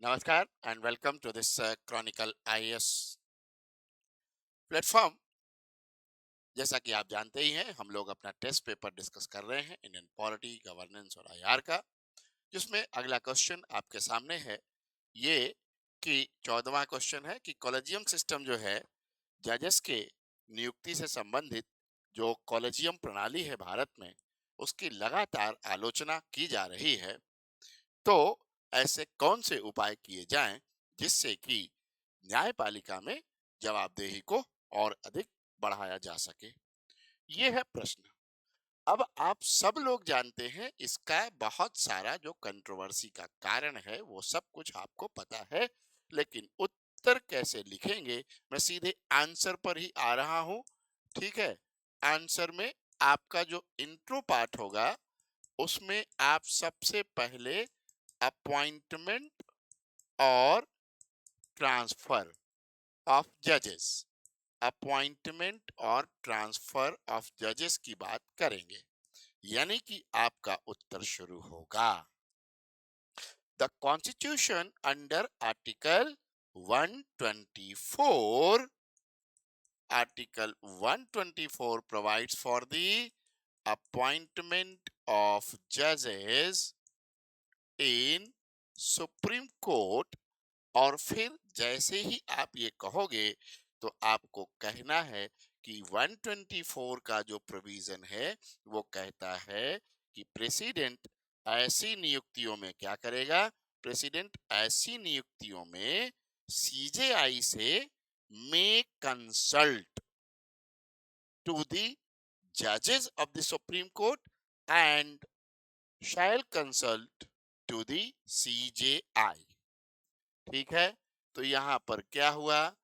नमस्कार and welcome to this chronicle IAS platform. जैसा कि आप जानते ही हैं, हम लोग अपना टेस्ट पेपर डिस्कस कर रहे हैं इंडियन पॉलिटी, गवर्नेंस और आईआर का, जिसमें अगला क्वेश्चन आपके सामने है ये कि 14वां क्वेश्चन है कि कॉलेजियम सिस्टम जो है, जजेस के नियुक्ति से संबंधित जो कॉलेजियम प्रणाली है भारत में, उसकी लगातार आलोचना की जा रही है। तो ऐसे कौन से उपाय किए जाएं जिससे कि न्यायपालिका में जवाबदेही को और अधिक बढ़ाया जा सके। ये है प्रश्न। अब आप सब लोग जानते हैं, इसका बहुत सारा जो कंट्रोवर्सी का कारण है वो सब कुछ आपको पता है, लेकिन उत्तर कैसे लिखेंगे, मैं सीधे आंसर पर ही आ रहा हूं। ठीक है। आंसर में आपका जो इंट्रो पार्ट होगा, उसमें आप सबसे पहले अपॉइंटमेंट और ट्रांसफर ऑफ जजेस, अपॉइंटमेंट और ट्रांसफर ऑफ जजेस की बात करेंगे, यानी कि आपका उत्तर शुरू होगा। The constitution under article 124, article 124 provides for the appointment of judges in supreme court. और फिर जैसे ही आप ये कहोगे तो आपको कहना है कि 124 का जो प्रोविजन है वो कहता है कि प्रेसिडेंट ऐसी नियुक्तियों में क्या करेगा, प्रेसिडेंट ऐसी नियुक्तियों में सीजेआई से मे कंसल्ट टू द जजेस of the Supreme Court and shall consult to the CJI. ठीक है। तो यहाँ पर क्या हुआ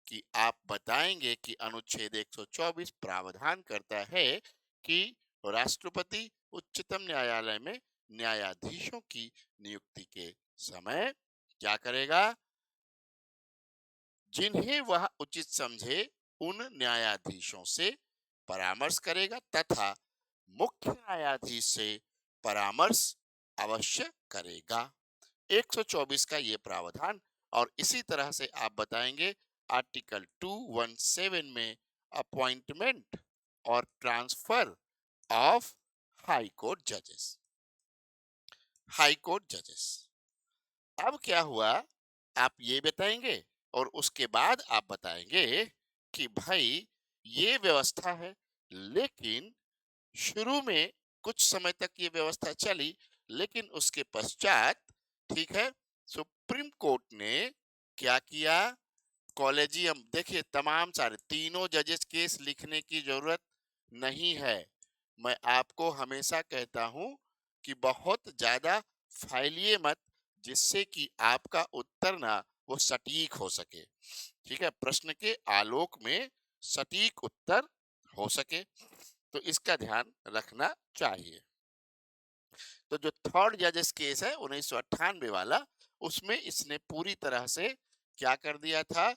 कि आप बताएंगे कि अनुच्छेद 124 प्रावधान करता है कि राष्ट्रपति उच्चतम न्यायालय में न्यायाधीशों की नियुक्ति के समय क्या करेगा, जिन्हें वह उचित समझे उन न्यायाधीशों से परामर्श करेगा तथा मुख्य न्यायाधीश से परामर्श अवश्य करेगा। 124 का ये प्रावधान। और इसी तरह से आप बताएंगे आर्टिकल 217 में अपॉइंटमेंट और ट्रांसफर ऑफ हाई कोर्ट जजेस, हाई कोर्ट जजेस। अब क्या हुआ, आप ये बताएंगे और उसके बाद आप बताएंगे कि भाई ये व्यवस्था है, लेकिन शुरू में कुछ समय तक ये व्यवस्था चली, लेकिन उसके पश्चात, ठीक है, सुप्रीम कोर्ट ने क्या किया, कॉलेजियम, देखिए तमाम सारे तीनों जजेस केस लिखने की जरूरत नहीं है। मैं आपको हमेशा कहता हूं कि बहुत ज्यादा फैलिए मत, जिससे कि आपका उत्तर ना वो सटीक हो सके। ठीक है, प्रश्न के आलोक में सटीक उत्तर हो सके, तो इसका ध्यान रखना चाहिए। तो जो थर्ड जजेस केस है 1998 वाला, उसमें इसने पूरी तरह से क्या कर दिया था,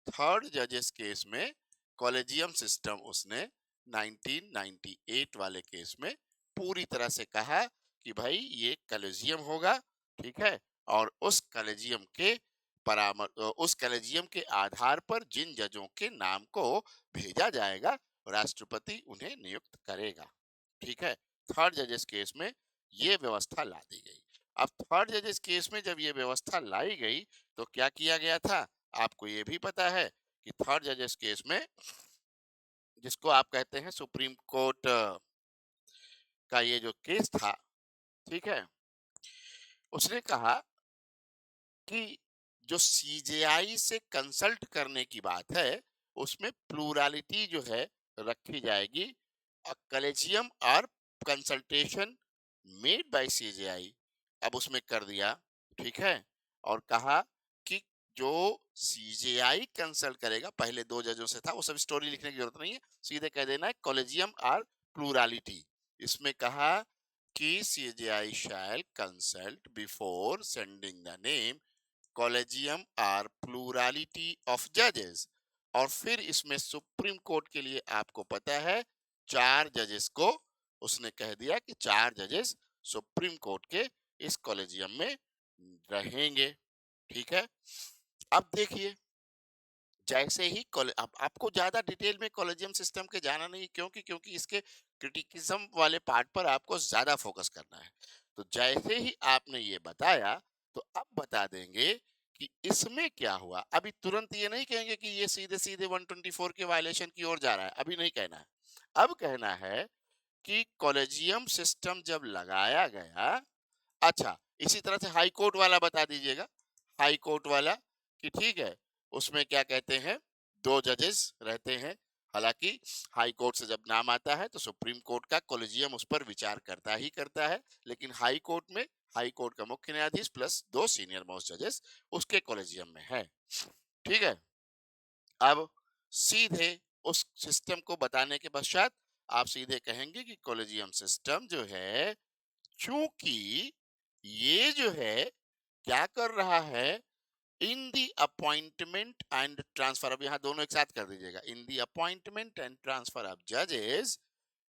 थर्ड जजेस केस में कॉलेजियम सिस्टम उसने 1998 वाले केस में पूरी तरह से कहा कि भाई ये कॉलेजियम होगा। ठीक है। और उस कॉलेजियम के उस कॉलेजियम के आधार पर जिन जजों के नाम को भेजा जाएगा, राष्ट्रपति उन्हें नियुक्त करेगा। ठीक है। थर्ड जजेस केस में ये व्यवस्था ला दी गई। अब थर्ड जजेस केस में जब ये व्यवस्था लाई गई तो क्या किया गया था, आपको ये भी पता है कि थर्ड जजेस केस में, जिसको आप कहते हैं सुप्रीम कोर्ट का ये जो केस था, ठीक है, उसने कहा कि जो सीजेआई से कंसल्ट करने की बात है, उसमें प्लूरालिटी जो है रखी जाएगी। कलेजियम और कंसल्टेशन मेड बाय सीजेआई, अब उसमें कर दिया। ठीक है। और कहा कि जो सीजेआई कंसल्ट करेगा, पहले दो जजों से था, वो सब स्टोरी लिखने की जरूरत नहीं है, सीधे कह देना है कॉलेजियम और प्लूरालिटी। इसमें कहा कि CJI shall consult before sending the name collegium or plurality of जजेस। और फिर इसमें सुप्रीम कोर्ट के लिए आपको पता है 4 जजेस को उसने कह दिया कि 4 जजेस सुप्रीम कोर्ट के इस कॉलेजियम में रहेंगे। ठीक है। अब देखिए, जैसे ही अब आपको ज्यादा डिटेल में कॉलेजियम सिस्टम के जाना नहीं, क्योंकि क्योंकि इसके क्रिटिकिज्म वाले पार्ट पर आपको ज्यादा फोकस करना है। तो जैसे ही आपने ये बताया, तो अब बता देंगे कि इसमें क्या हुआ। अभी तुरंत ये नहीं कहेंगे कि ये सीधे सीधे 124 के वायलेशन की ओर जा रहा है, अभी नहीं कहना है। अब कहना है कि कॉलेजियम सिस्टम जब लगाया गया, अच्छा, इसी तरह से हाई कोर्ट वाला बता दीजिएगा। हाई कोर्ट वाला कि ठीक है, उसमें क्या कहते हैं, दो जजेस रहते हैं। हालांकि हाई कोर्ट से जब नाम आता है तो सुप्रीम कोर्ट का कॉलेजियम उस पर विचार करता ही करता है, लेकिन हाई कोर्ट में हाई कोर्ट का मुख्य न्यायाधीश प्लस दो सीनियर मोस्ट जजेस उसके कॉलेजियम में है। ठीक है। अब सीधे उस सिस्टम को बताने के पश्चात आप सीधे कहेंगे कि कॉलेजियम सिस्टम जो है, चूंकि ये जो है क्या कर रहा है, इन दी अपॉइंटमेंट एंड ट्रांसफर, अब यहां दोनों एक साथ कर दीजिएगा, इन दी अपॉइंटमेंट एंड ट्रांसफर ऑफ जजेस,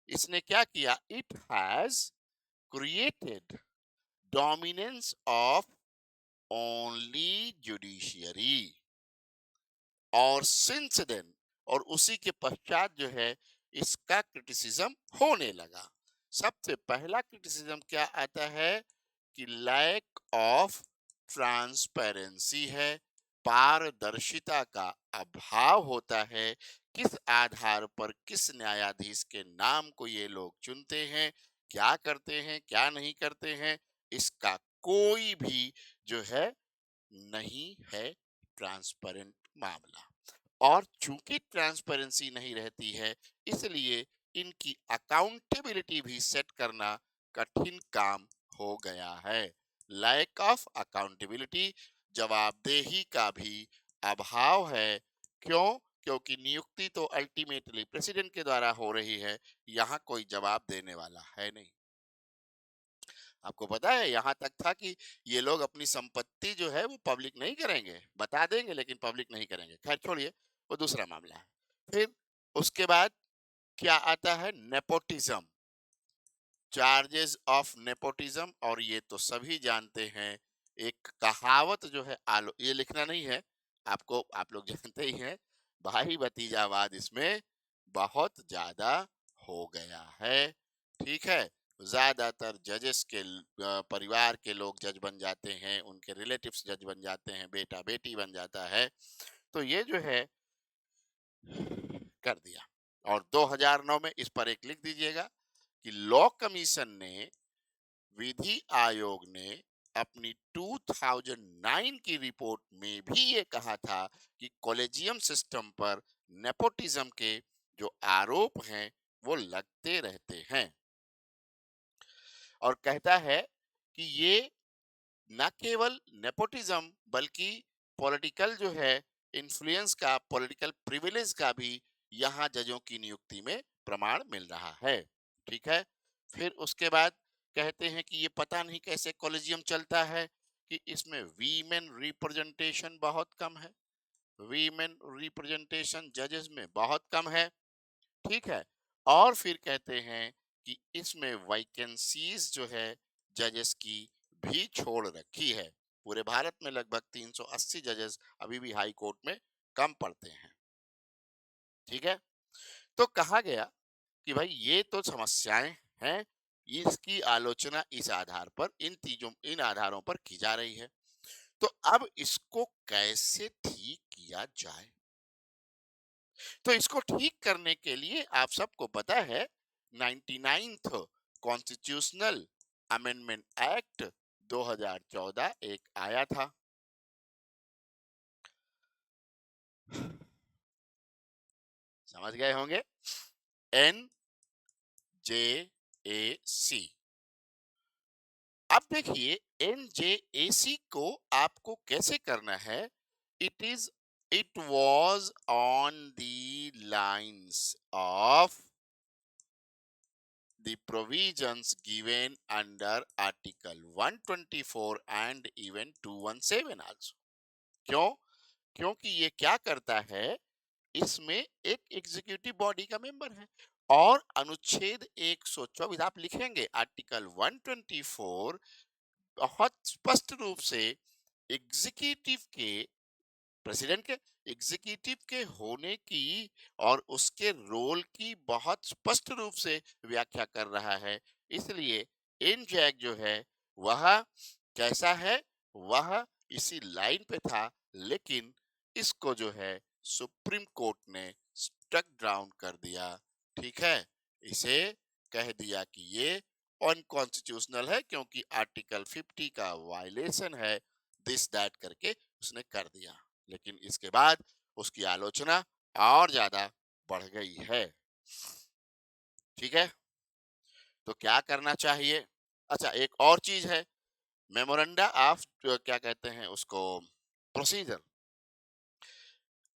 इसने क्या किया, it has created dominance of only judiciary. और सिंस देन, और उसी के पश्चात जो है इसका क्रिटिसिज्म होने लगा। सबसे पहला क्रिटिसिज्म क्या आता है कि लैक ऑफ ट्रांसपेरेंसी है, पारदर्शिता का अभाव होता है। किस आधार पर किस न्यायाधीश के नाम को ये लोग चुनते हैं, क्या करते हैं क्या नहीं करते हैं, इसका कोई भी जो है नहीं है ट्रांसपेरेंट मामला। और चूंकि ट्रांसपेरेंसी नहीं रहती है, इसलिए इनकी अकाउंटेबिलिटी भी सेट करना कठिन काम हो गया है। लैक ऑफ अकाउंटेबिलिटी, जवाबदेही का भी अभाव है। क्यों? क्योंकि नियुक्ति तो अल्टीमेटली प्रेसिडेंट के द्वारा हो रही है, यहाँ कोई जवाब देने वाला है नहीं। आपको पता है, यहाँ तक था कि ये लोग अपनी संपत्ति जो है वो पब्लिक नहीं करेंगे, बता देंगे लेकिन पब्लिक नहीं करेंगे। खैर छोड़िए, वो दूसरा मामला है। फिर उसके बाद क्या आता है, नेपोटिज्म, चार्जेस ऑफ नेपोटिज्म। और ये तो सभी जानते हैं, एक कहावत जो है, आलो, ये लिखना नहीं है आपको, आप लोग जानते ही हैं, भाई भतीजावाद इसमें बहुत ज्यादा हो गया है। ठीक है। ज्यादातर जजेस के परिवार के लोग जज बन जाते हैं, उनके रिलेटिव्स जज बन जाते हैं, बेटा बेटी बन जाता है। तो ये जो है कर दिया। और 2009 में इस पर एक लिख दीजिएगा कि लॉ कमीशन ने, विधि आयोग ने अपनी 2009 की रिपोर्ट में भी ये कहा था कि कॉलेजियम सिस्टम पर नेपोटिज्म के जो आरोप हैं वो लगते रहते हैं। और कहता है कि ये न केवल नेपोटिज्म बल्कि पॉलिटिकल जो है इन्फ्लुएंस का, पॉलिटिकल प्रिविलेज का भी यहाँ जजों की नियुक्ति में प्रमाण मिल रहा है। ठीक है। फिर उसके बाद कहते हैं कि ये पता नहीं कैसे कॉलेजियम चलता है कि इसमें वीमेन रिप्रेजेंटेशन बहुत कम है, वीमेन रिप्रेजेंटेशन जजेस में बहुत कम है। ठीक है। और फिर कहते हैं कि इसमें वैकेंसीज जो है जजेस की भी छोड़ रखी है। पूरे भारत में लगभग 380 जजेस अभी भी हाई कोर्ट में कम पड़ते हैं। ठीक है। तो कहा गया कि भाई ये तो समस्याएं हैं, इसकी आलोचना इस आधार पर, इन आधारों पर की जा रही है। तो अब इसको कैसे ठीक किया जाए? तो इसको ठीक करने के लिए आप सबको पता है 99th कॉन्स्टिट्यूशनल अमेंडमेंट एक्ट 2014 एक आया था। समझ गए होंगे, NJAC। अब देखिए NJAC को आपको कैसे करना है। It was on the lines of the provisions given under Article 124 and even 217 also। क्यों? क्योंकि ये क्या करता है, इसमें एक एग्जीक्यूटिव बॉडी का मेंबर है। और अनुच्छेद 124 आप लिखेंगे, आर्टिकल 124 बहुत स्पष्ट रूप से एग्जीक्यूटिव के प्रेसिडेंट के एग्जीक्यूटिव के होने की और उसके रोल की बहुत स्पष्ट रूप से व्याख्या कर रहा है। इसलिए इन जैक जो है वह कैसा है, वह इसी लाइन पे था, लेकिन इसको जो है सुप्रीम कोर्ट ने स्ट्रक डाउन कर दिया। ठीक है, इसे कह दिया कि ये अनकॉन्स्टिट्यूशनल है क्योंकि आर्टिकल 50 का वायलेशन है, दिस दैट करके उसने कर दिया। लेकिन इसके बाद उसकी आलोचना और ज्यादा बढ़ गई है। ठीक है, तो क्या करना चाहिए? अच्छा, एक और चीज है, मेमोरेंडा ऑफ क्या कहते हैं उसको, प्रोसीजर।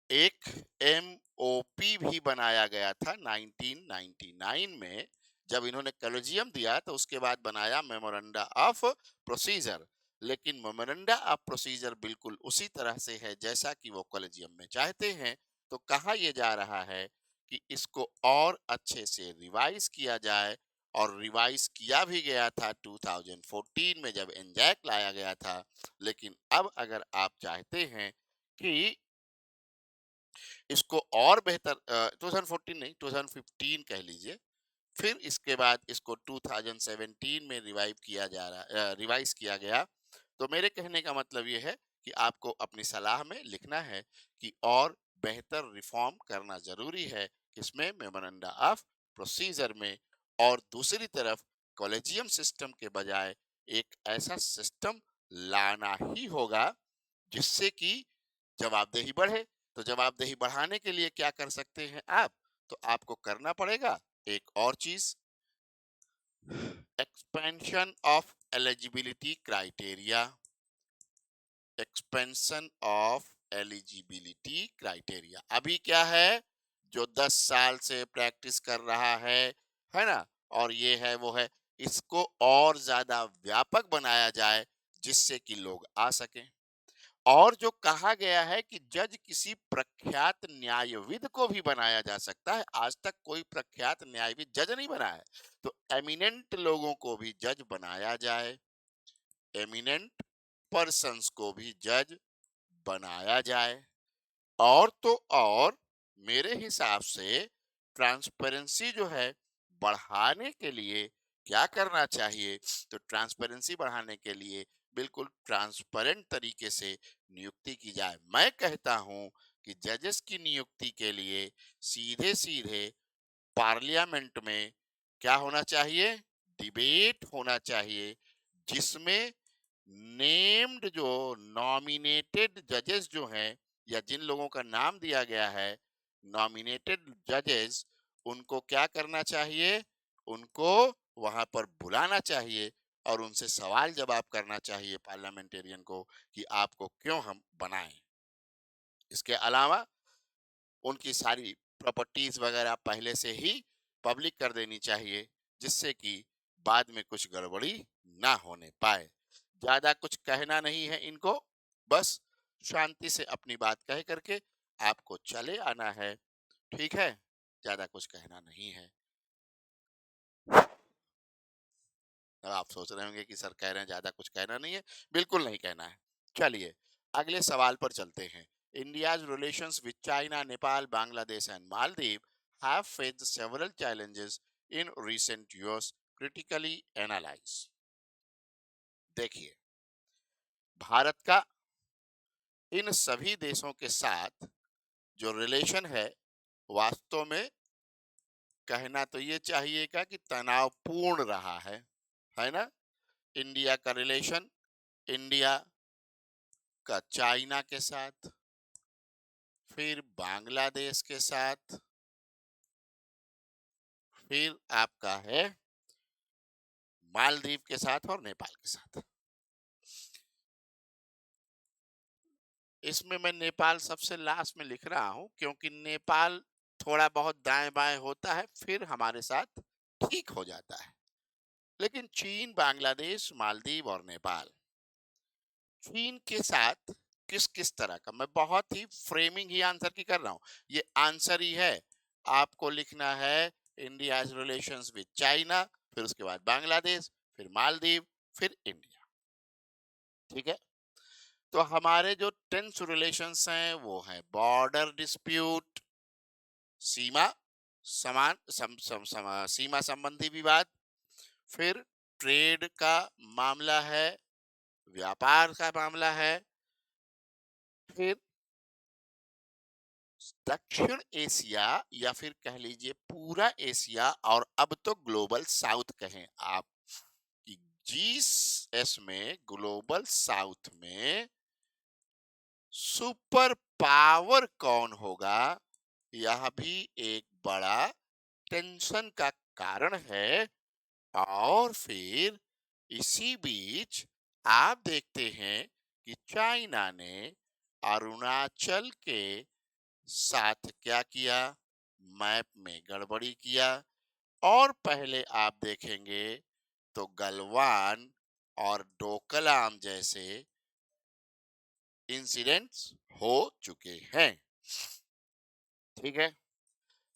एक एमओपी भी बनाया गया था 1999 में, जब इन्होंने कॉलेजियम दिया तो उसके बाद बनाया मेमोरेंडा ऑफ प्रोसीजर। लेकिन मेमोरेंडा ऑफ प्रोसीजर बिल्कुल उसी तरह से है जैसा कि वो कॉलेजियम में चाहते हैं। तो कहा यह जा रहा है कि इसको और अच्छे से रिवाइज किया जाए, और रिवाइज किया भी गया था 2014 में जब एनजैक लाया गया था। लेकिन अब अगर आप चाहते हैं कि इसको और बेहतर 2014 नहीं, 2015 कह लीजिए, फिर इसके बाद इसको 2017 में रिवाइज किया गया। तो मेरे कहने का मतलब ये है कि आपको अपनी सलाह में लिखना है कि और बेहतर रिफॉर्म करना जरूरी है, इसमें मेमोरेंडा ऑफ प्रोसीजर में। और दूसरी तरफ कॉलेजियम सिस्टम के बजाय एक ऐसा सिस्टम लाना ही होगा जिससे कि जवाबदेही बढ़े। तो जवाबदेही बढ़ाने के लिए क्या कर सकते हैं आप? तो आपको करना पड़ेगा एक और चीज, expansion of eligibility criteria. Expansion of eligibility criteria अभी क्या है, जो 10 साल से प्रैक्टिस कर रहा है ना, और ये है वो है, इसको और ज्यादा व्यापक बनाया जाए जिससे कि लोग आ सकें। और जो कहा गया है कि जज किसी प्रख्यात न्यायविद को भी बनाया जा सकता है, आज तक कोई प्रख्यात न्यायविद जज नहीं बना है, तो एमिनेंट लोगों को भी जज बनाया जाए, एमिनेंट पर्संस को भी जज बनाया जाए। और तो और मेरे हिसाब से ट्रांसपेरेंसी जो है बढ़ाने के लिए क्या करना चाहिए? तो ट्रांसपेरेंसी बढ़ाने के लिए बिल्कुल ट्रांसपेरेंट तरीके से नियुक्ति की जाए। मैं कहता हूं कि जजेस की नियुक्ति के लिए सीधे सीधे पार्लियामेंट में क्या होना चाहिए? डिबेट होना चाहिए, जिसमें नेम्ड जो नॉमिनेटेड जजेस जो हैं, या जिन लोगों का नाम दिया गया है नॉमिनेटेड जजेस, उनको क्या करना चाहिए? उनको वहां पर बुलाना चाहिए और उनसे सवाल जवाब करना चाहिए पार्लियामेंटेरियन को कि आपको क्यों हम बनाएं। इसके अलावा उनकी सारी प्रॉपर्टीज वगैरह पहले से ही पब्लिक कर देनी चाहिए, जिससे कि बाद में कुछ गड़बड़ी ना होने पाए। ज्यादा कुछ कहना नहीं है इनको, बस शांति से अपनी बात कह करके आपको चले आना है। ठीक है, ज्यादा कुछ कहना नहीं है। अब आप सोच रहे होंगे कि सर कह रहे हैं ज्यादा कुछ कहना नहीं है, बिल्कुल नहीं कहना है। चलिए अगले सवाल पर चलते हैं। India's relations with China, Nepal, Bangladesh and Maldives have faced several challenges in recent years, critically analyze। देखिए, भारत का इन सभी देशों के साथ जो रिलेशन है, वास्तव में कहना तो ये चाहिएगा कि तनावपूर्ण रहा है ना। इंडिया का रिलेशन, इंडिया का चाइना के साथ, फिर बांग्लादेश के साथ, फिर आपका है मालदीव के साथ और नेपाल के साथ। इसमें मैं नेपाल सबसे लास्ट में लिख रहा हूं क्योंकि नेपाल थोड़ा बहुत दाएं बाएं होता है, फिर हमारे साथ ठीक हो जाता है। लेकिन चीन, बांग्लादेश, मालदीव और नेपाल, चीन के साथ किस किस तरह का, मैं बहुत ही फ्रेमिंग ही आंसर की कर रहा हूं, ये आंसर ही है। आपको लिखना है इंडियाज रिलेशंस विद चाइना, फिर उसके बाद बांग्लादेश, फिर मालदीव, फिर इंडिया। ठीक है, तो हमारे जो टेंस रिलेशंस हैं वो है बॉर्डर डिस्प्यूट, सीमा समान सीमा संबंधी विवाद, फिर ट्रेड का मामला है, व्यापार का मामला है, फिर दक्षिण एशिया या फिर कह लीजिए पूरा एशिया, और अब तो ग्लोबल साउथ कहें आप कि जीएस में ग्लोबल साउथ में सुपर पावर कौन होगा, यह भी एक बड़ा टेंशन का कारण है। और फिर इसी बीच आप देखते हैं कि चाइना ने अरुणाचल के साथ क्या किया, मैप में गड़बड़ी किया। और पहले आप देखेंगे तो गलवान और डोकलाम जैसे इंसिडेंट्स हो चुके हैं। ठीक है,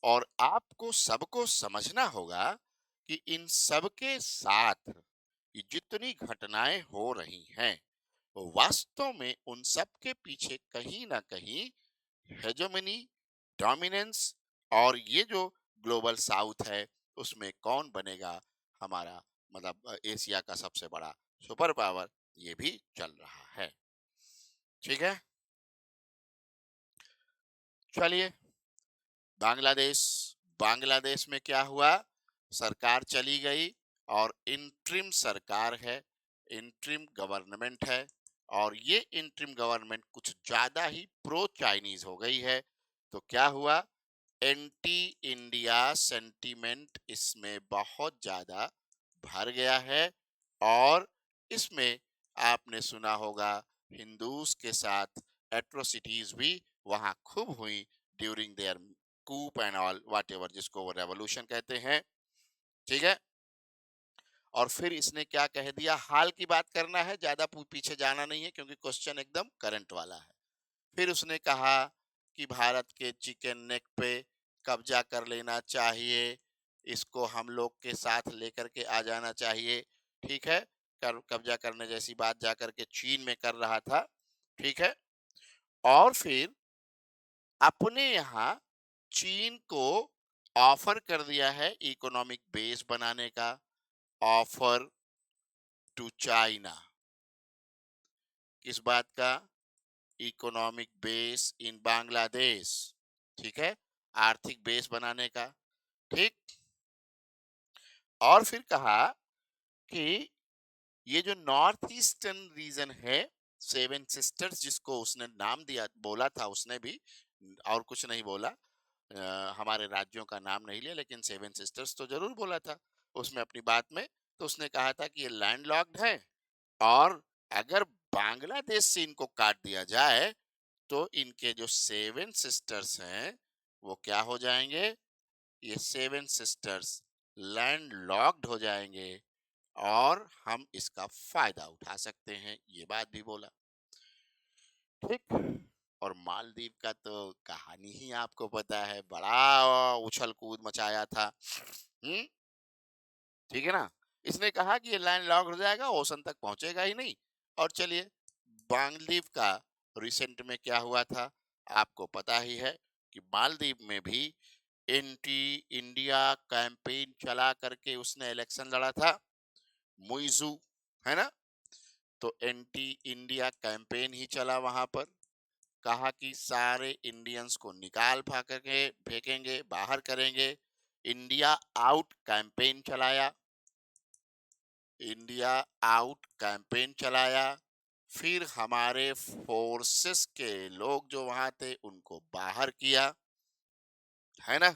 और आपको सबको समझना होगा कि इन सब के साथ ये जितनी घटनाएं हो रही हैं वो वास्तव में उन सब के पीछे कहीं ना कहीं हेजेमनी, डोमिनेंस, और ये जो ग्लोबल साउथ है उसमें कौन बनेगा हमारा मतलब एशिया का सबसे बड़ा सुपर पावर, ये भी चल रहा है। ठीक है, चलिए बांग्लादेश। बांग्लादेश में क्या हुआ, सरकार चली गई और इंटरिम सरकार है, इंटरिम गवर्नमेंट है, और ये इंटरिम गवर्नमेंट कुछ ज्यादा ही प्रो चाइनीज हो गई है। तो क्या हुआ, एंटी इंडिया सेंटीमेंट इसमें बहुत ज्यादा भर गया है। और इसमें आपने सुना होगा हिंदूज के साथ एट्रोसिटीज भी वहां खूब हुई during their coup and all whatever, जिसको वो रेवोल्यूशन कहते हैं। ठीक है, और फिर इसने क्या कह दिया, हाल की बात करना है, ज्यादा पीछे जाना नहीं है क्योंकि क्वेश्चन एकदम करंट वाला है। फिर उसने कहा कि भारत के चिकन नेक पे कब्जा कर लेना चाहिए, इसको हम लोग के साथ लेकर के आ जाना चाहिए। ठीक है, कब्जा करने जैसी बात जाकर के चीन में कर रहा था। ठीक है, और फिर अपने यहाँ चीन को ऑफर कर दिया है इकोनॉमिक बेस बनाने का, ऑफर टू चाइना। किस बात का, इकोनॉमिक बेस इन बांग्लादेश। ठीक है, आर्थिक बेस बनाने का। ठीक, और फिर कहा कि ये जो नॉर्थ ईस्टर्न रीजन है, सेवन सिस्टर्स जिसको उसने नाम दिया, बोला था उसने भी, और कुछ नहीं बोला, हमारे राज्यों का नाम नहीं लिया, लेकिन सेवन सिस्टर्स तो जरूर बोला था उसमें अपनी बात में। तो उसने कहा था कि ये लैंडलॉक्ड है, और अगर बांग्लादेश से इनको काट दिया जाए तो इनके जो सेवन सिस्टर्स हैं वो क्या हो जाएंगे, ये सेवन सिस्टर्स लैंड लॉक्ड हो जाएंगे और हम इसका फायदा उठा सकते हैं, ये बात भी बोला। ठीक, और मालदीव का तो कहानी ही आपको पता है, बड़ा उछल कूद मचाया था। ठीक है ना, इसने कहा कि ये लैंड लॉक हो जाएगा, ओशन तक पहुंचेगा ही नहीं। और चलिए मालदीव का रिसेंट में क्या हुआ था आपको पता ही है कि मालदीव में भी एंटी इंडिया कैंपेन चला करके उसने इलेक्शन लड़ा था, मुइजू, है ना। तो एंटी इंडिया कैंपेन ही चला वहां पर, कहा कि सारे इंडियंस को निकाल भाग के फेंकेंगे, बाहर करेंगे, इंडिया आउट कैंपेन चलाया, इंडिया आउट कैंपेन चलाया। फिर हमारे फोर्सेस के लोग जो वहां थे उनको बाहर किया, है ना।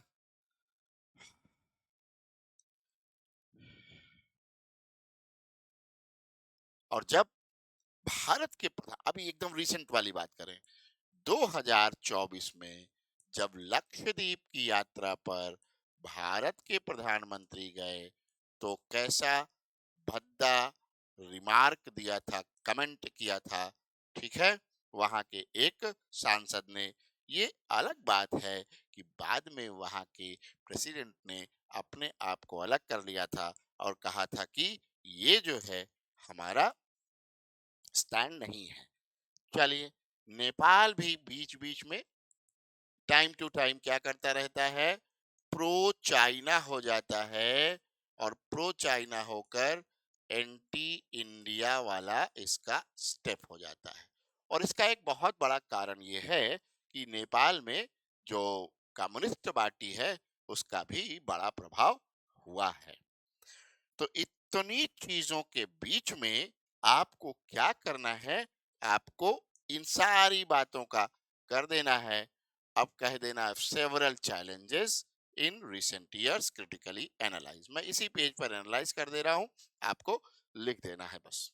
और जब भारत के अभी एकदम रिसेंट वाली बात करें, 2024 में जब लक्षद्वीप की यात्रा पर भारत के प्रधानमंत्री गए तो कैसा भद्दा रिमार्क दिया था, कमेंट किया था। ठीक है, वहां के एक सांसद ने, ये अलग बात है कि बाद में वहां के प्रेसिडेंट ने अपने आप को अलग कर लिया था और कहा था कि ये जो है हमारा स्टैंड नहीं है, चलिए, नेपाल भी बीच बीच में टाइम टू टाइम क्या करता रहता है, प्रो चाइना हो जाता है, और प्रो चाइना होकर एंटी इंडिया वाला इसका स्टेप हो जाता है। और इसका एक बहुत बड़ा कारण ये है कि नेपाल में जो कम्युनिस्ट पार्टी है उसका भी बड़ा प्रभाव हुआ है। तो इतनी चीजों के बीच में आपको क्या करना है, आपको इन सारी बातों का कर देना है। अब कह देना several challenges in recent years critically analyse. मैं इसी पेज पर एनालाइज कर दे रहा हूं, आपको लिख देना है बस।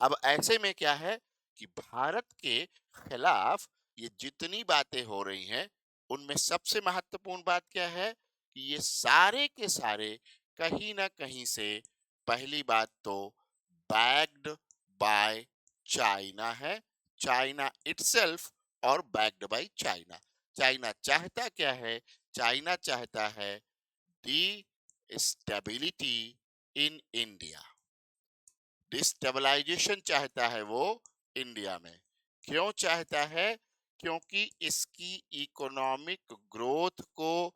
अब ऐसे में क्या है कि भारत के खिलाफ ये जितनी बातें हो रही हैं उनमें सबसे महत्वपूर्ण बात क्या है कि ये सारे के सारे कहीं ना कहीं से, पहली बात तो बैक्ड बाय चाइना है, चाइना इटसेल्फ, और बैक्ड बाय चाइना। चाइना चाहता क्या है, चाइना चाहता है दी स्टेबिलिटी इन इंडिया, डिस्टेबलाइजेशन चाहता है वो इंडिया में। क्यों चाहता है, क्योंकि इसकी इकोनॉमिक ग्रोथ को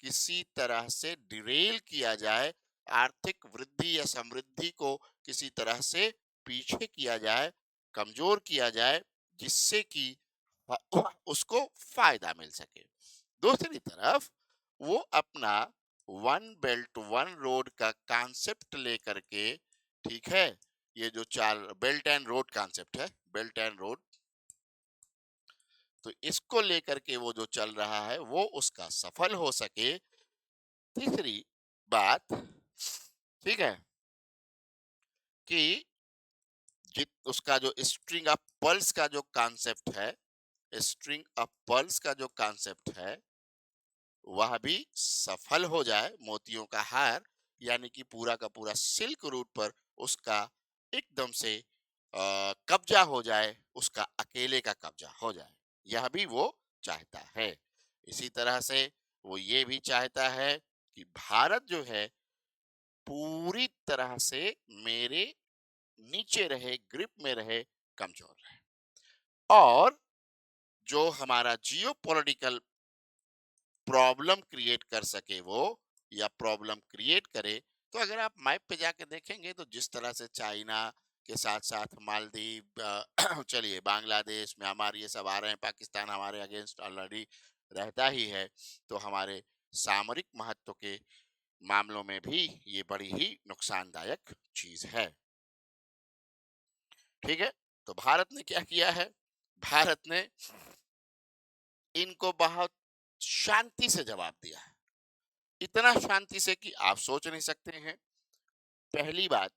किसी तरह से डिरेल किया जाए, आर्थिक वृद्धि या समृद्धि को किसी तरह से पीछे किया जाए, कमजोर किया जाए, जिससे कि उसको फायदा मिल सके। दूसरी तरफ वो अपना वन बेल्ट वन रोड का कॉन्सेप्ट लेकर के, ठीक है, ये जो चाल बेल्ट एंड रोड कॉन्सेप्ट है, बेल्ट एंड रोड, तो इसको लेकर के वो जो चल रहा है वो उसका सफल हो सके। तीसरी बात, ठीक है, कि जित उसका जो स्ट्रिंग ऑफ पर्ल्स का जो कॉन्सेप्ट है, स्ट्रिंग ऑफ पर्ल्स का जो कॉन्सेप्ट है वह भी सफल हो जाए, मोतियों का हार, यानी कि पूरा का पूरा सिल्क रूट पर उसका एकदम से कब्जा हो जाए, उसका अकेले का कब्जा हो जाए, यह भी वो चाहता है। इसी तरह से वो ये भी चाहता है कि भारत जो है पूरी तरह से मेरे नीचे रहे, ग्रिप में रहे, कमजोर रहे। और जो हमारा जियो पॉलिटिकल प्रॉब्लम क्रिएट कर सके वो, या प्रॉब्लम क्रिएट करे, तो अगर आप मैप पे जाके देखेंगे तो जिस तरह से चाइना के साथ साथ मालदीव, चलिए बांग्लादेश, म्यांमार, ये सब आ रहे हैं, पाकिस्तान हमारे अगेंस्ट ऑलरेडी रहता ही है, तो हमारे सामरिक महत्व के मामलों में भी ये बड़ी ही नुकसानदायक चीज है। ठीक है, तो भारत ने क्या किया है, भारत ने इनको बहुत शांति से जवाब दिया है, इतना शांति से कि आप सोच नहीं सकते हैं। पहली बात,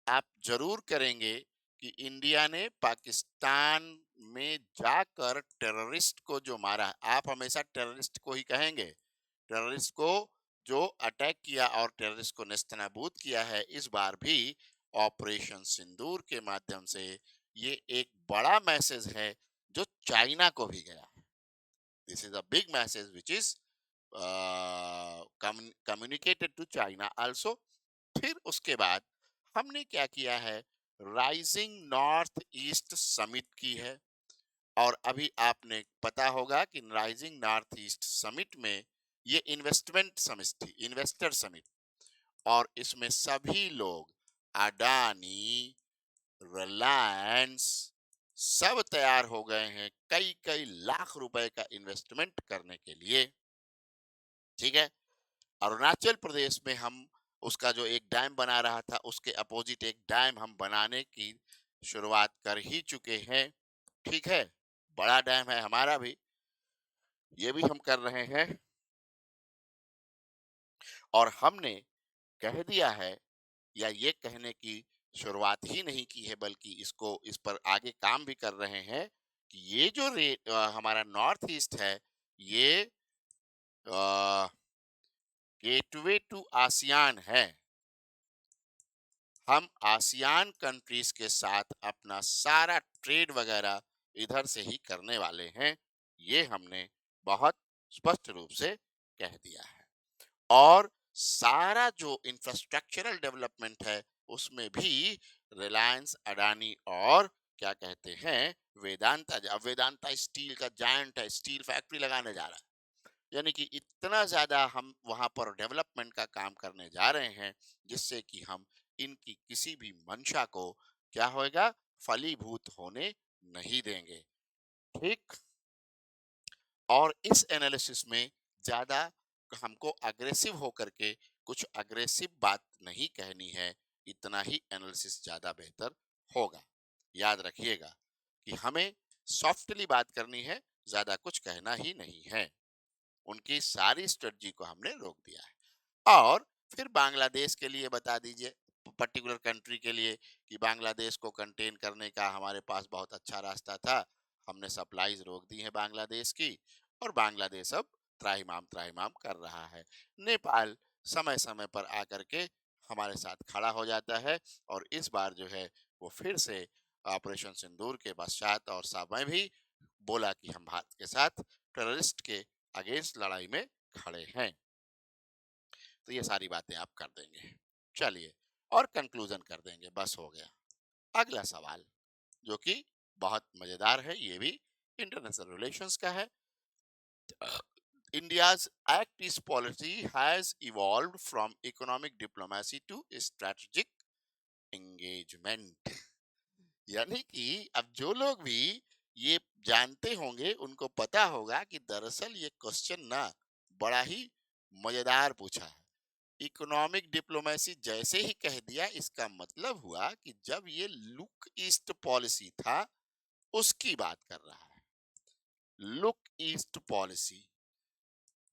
आप जरूर करेंगे कि इंडिया ने पाकिस्तान में जाकर टेररिस्ट को जो मारा है, आप हमेशा टेररिस्ट को ही कहेंगे, टेररिस्ट को जो अटैक किया और टेररिस्ट को नेस्तनाबूद किया है, इस बार भी ऑपरेशन सिंदूर के माध्यम से ये एक बड़ा मैसेज है जो चाइना को भी गया है। This is a big message which is communicated to China also। फिर उसके बाद हमने क्या किया है, राइजिंग नॉर्थ ईस्ट समिट की है। और अभी आपने पता होगा कि राइजिंग नॉर्थ ईस्ट समिट में ये इन्वेस्टमेंट समिट थी, इन्वेस्टर समिट, और इसमें सभी लोग, अडानी, रिलायंस, सब तैयार हो गए हैं कई कई लाख रुपए का इन्वेस्टमेंट करने के लिए। ठीक है, अरुणाचल प्रदेश में हम उसका जो एक डैम बना रहा था उसके अपोजिट एक डैम हम बनाने की शुरुआत कर ही चुके हैं। ठीक है, बड़ा डैम है हमारा भी, ये भी हम कर रहे हैं। और हमने कह दिया है, या ये कहने की शुरुआत ही नहीं की है बल्कि इसको, इस पर आगे काम भी कर रहे हैं कि ये जो हमारा नॉर्थ ईस्ट है, ये गेटवे टू आसियान है। हम आसियान कंट्रीज के साथ अपना सारा ट्रेड वगैरह इधर से ही करने वाले हैं, ये हमने बहुत स्पष्ट रूप से कह दिया है। और सारा जो इंफ्रास्ट्रक्चरल डेवलपमेंट है उसमें भी रिलायंस, अडानी और क्या कहते हैं वेदांता, अब वेदांता स्टील का जायंट है, स्टील फैक्ट्री लगाने जा रहा है, यानी कि इतना ज्यादा हम वहां पर डेवलपमेंट का काम करने जा रहे हैं जिससे कि हम इनकी किसी भी मंशा को क्या होएगा फलीभूत होने नहीं देंगे। ठीक। और इस एनालिसिस में ज्यादा हमको अग्रेसिव होकर के कुछ अग्रेसिव बात नहीं कहनी है, इतना ही एनालिसिस ज्यादा बेहतर होगा। याद रखिएगा कि हमें सॉफ्टली बात करनी है, ज्यादा कुछ कहना ही नहीं है। उनकी सारी स्ट्रेटजी को हमने रोक दिया है। और फिर बांग्लादेश के लिए बता दीजिए, पर्टिकुलर कंट्री के लिए, कि बांग्लादेश को कंटेन करने का हमारे पास बहुत अच्छा रास्ता था, हमने सप्लाईज रोक दी है बांग्लादेश की, और बांग्लादेश अब त्राहिमाम त्राहिमाम कर रहा है। नेपाल समय समय पर आकर के हमारे साथ खड़ा हो जाता है, और इस बार जो है वो फिर से ऑपरेशन सिंदूर के पश्चात और समय भी बोला कि हम भारत के साथ टेररिस्ट के अगेंस्ट लड़ाई में खड़े हैं। तो ये सारी बातें आप कर देंगे। चलिए, और कंक्लूजन कर देंगे, बस हो गया। अगला सवाल जो कि बहुत मजेदार है, ये भी इंटरनेशनल रिलेशंस का है। India's Act East policy has evolved from economic diplomacy to strategic engagement। यानी कि अब जो लोग भी ये जानते होंगे उनको पता होगा कि दरअसल ये क्वेश्चन ना बड़ा ही मजेदार पूछा है। इकोनॉमिक डिप्लोमेसी जैसे ही कह दिया, इसका मतलब हुआ कि जब ये लुक ईस्ट पॉलिसी था उसकी बात कर रहा है। लुक ईस्ट पॉलिसी,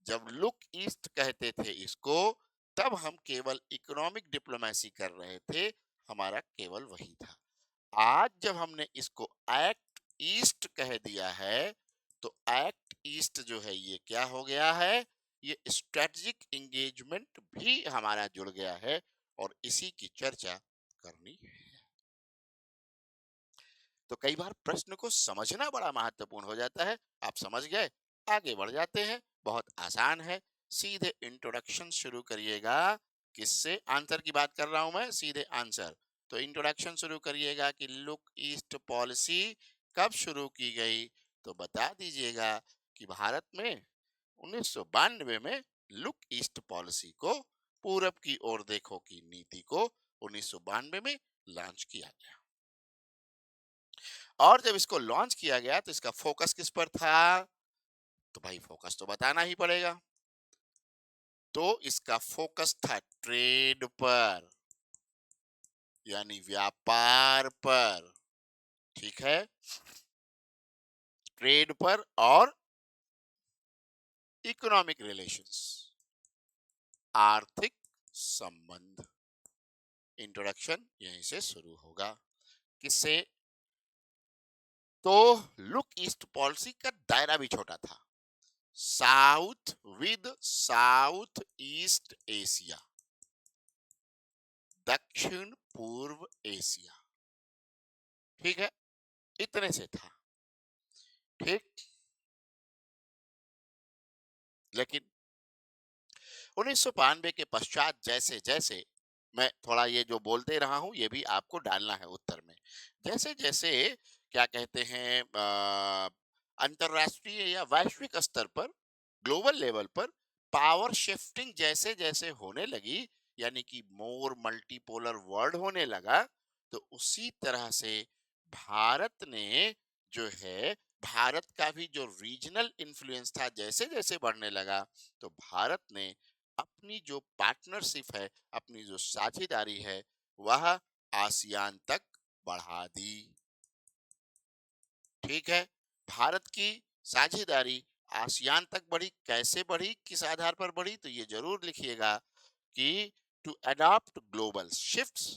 जब लुक ईस्ट कहते थे इसको, तब हम केवल इकोनॉमिक डिप्लोमेसी कर रहे थे, हमारा केवल वही था। आज जब हमने इसको एक्ट ईस्ट कह दिया है, तो एक्ट ईस्ट जो है ये क्या हो गया है, ये स्ट्रेटजिक एंगेजमेंट भी हमारा जुड़ गया है, और इसी की चर्चा करनी है। तो कई बार प्रश्न को समझना बड़ा महत्वपूर्ण हो जाता है। आप समझ गए, आगे बढ़ जाते हैं। बहुत आसान है, सीधे इंट्रोडक्शन शुरू करिएगा। किससे? आंसर की बात कर रहा हूं मैं, सीधे आंसर। तो इंट्रोडक्शन शुरू करिएगा कि लुक ईस्ट पॉलिसी कब शुरू की गई, तो बता दीजिएगा कि भारत में 1992 में लुक ईस्ट पॉलिसी को, पूरब की ओर देखो की नीति को 1992 में लॉन्च किया गया। और जब इसको लॉन्च किया गया तो इसका फोकस किस पर था, तो भाई फोकस तो बताना ही पड़ेगा। तो इसका फोकस था ट्रेड पर, यानी व्यापार पर। ठीक है, ट्रेड पर और इकोनॉमिक रिलेशंस, आर्थिक संबंध। इंट्रोडक्शन यहीं से शुरू होगा। किससे? तो लुक ईस्ट पॉलिसी का दायरा भी छोटा था। South with south east Asia, दक्षिण पूर्व एशिया। ठीक है, इतने से था। ठीक। लेकिन 1992 के पश्चात जैसे जैसे, मैं थोड़ा ये जो बोलते रहा हूं ये भी आपको डालना है उत्तर में, जैसे जैसे क्या कहते हैं अंतरराष्ट्रीय या वैश्विक स्तर पर, ग्लोबल लेवल पर पावर शिफ्टिंग जैसे जैसे होने लगी, यानी कि मोर मल्टीपोलर वर्ल्ड होने लगा, तो उसी तरह से भारत ने जो है, भारत का भी जो रीजनल इन्फ्लुएंस था जैसे जैसे बढ़ने लगा, तो भारत ने अपनी जो पार्टनरशिप है, अपनी जो साझेदारी है, वह आसियान तक बढ़ा दी। ठीक है, भारत की साझेदारी आसियान तक बढ़ी। कैसे बढ़ी, किस आधार पर बढ़ी, तो ये जरूर लिखिएगा कि to adopt global shifts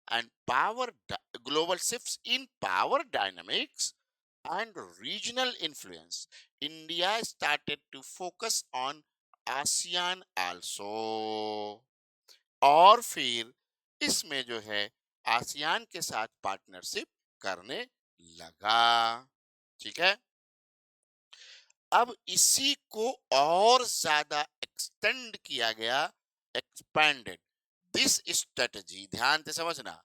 and power, global shifts in power dynamics and regional influence, India started to focus on ASEAN also। और फिर इसमें जो है आसियान के साथ पार्टनरशिप करने लगा। ठीक है, अब इसी को और ज्यादा एक्सटेंड किया गया, एक्सपैंडेड दिस स्ट्रेटजी। ध्यान से समझना,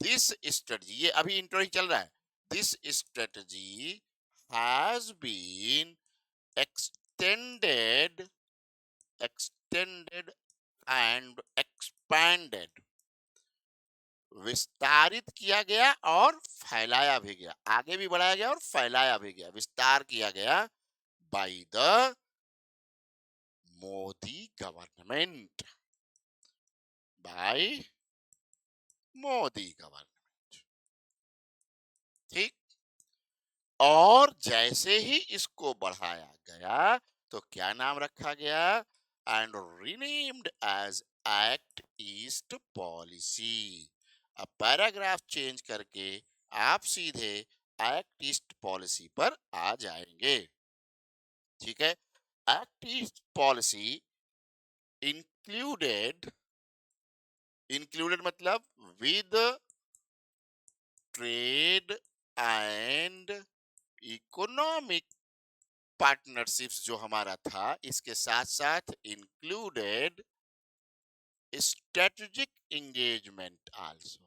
दिस स्ट्रेटजी, ये अभी इंट्रो ही चल रहा है। this strategy has been extended and expanded, विस्तारित किया गया और फैलाया भी गया, आगे भी बढ़ाया गया और फैलाया भी गया, विस्तार किया गया by the Modi government, by Modi government. ठीक। और जैसे ही इसको बढ़ाया गया तो क्या नाम रखा गया, and renamed as Act east Policy. अब पैराग्राफ चेंज करके आप सीधे एक्ट ईस्ट पॉलिसी पर आ जाएंगे। ठीक है। Act east policy included, included मतलब with trade and economic partnerships जो हमारा था, इसके साथ साथ included strategic engagement also,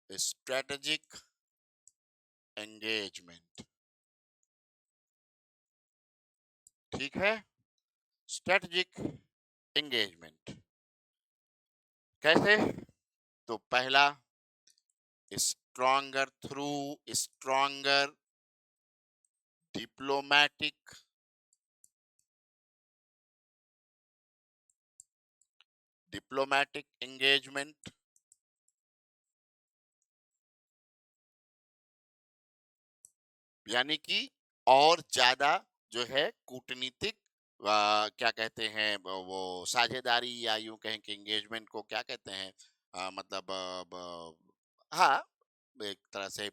strategic engagement. ठीक है। स्ट्रेटेजिक एंगेजमेंट कैसे? तो पहला, stronger through stronger diplomatic engagement, यानी कि और ज्यादा जो है कूटनीतिक क्या कहते हैं वो साझेदारी, या यूं कहें कि एंगेजमेंट को क्या कहते हैं, मतलब हाँ, एक तरह से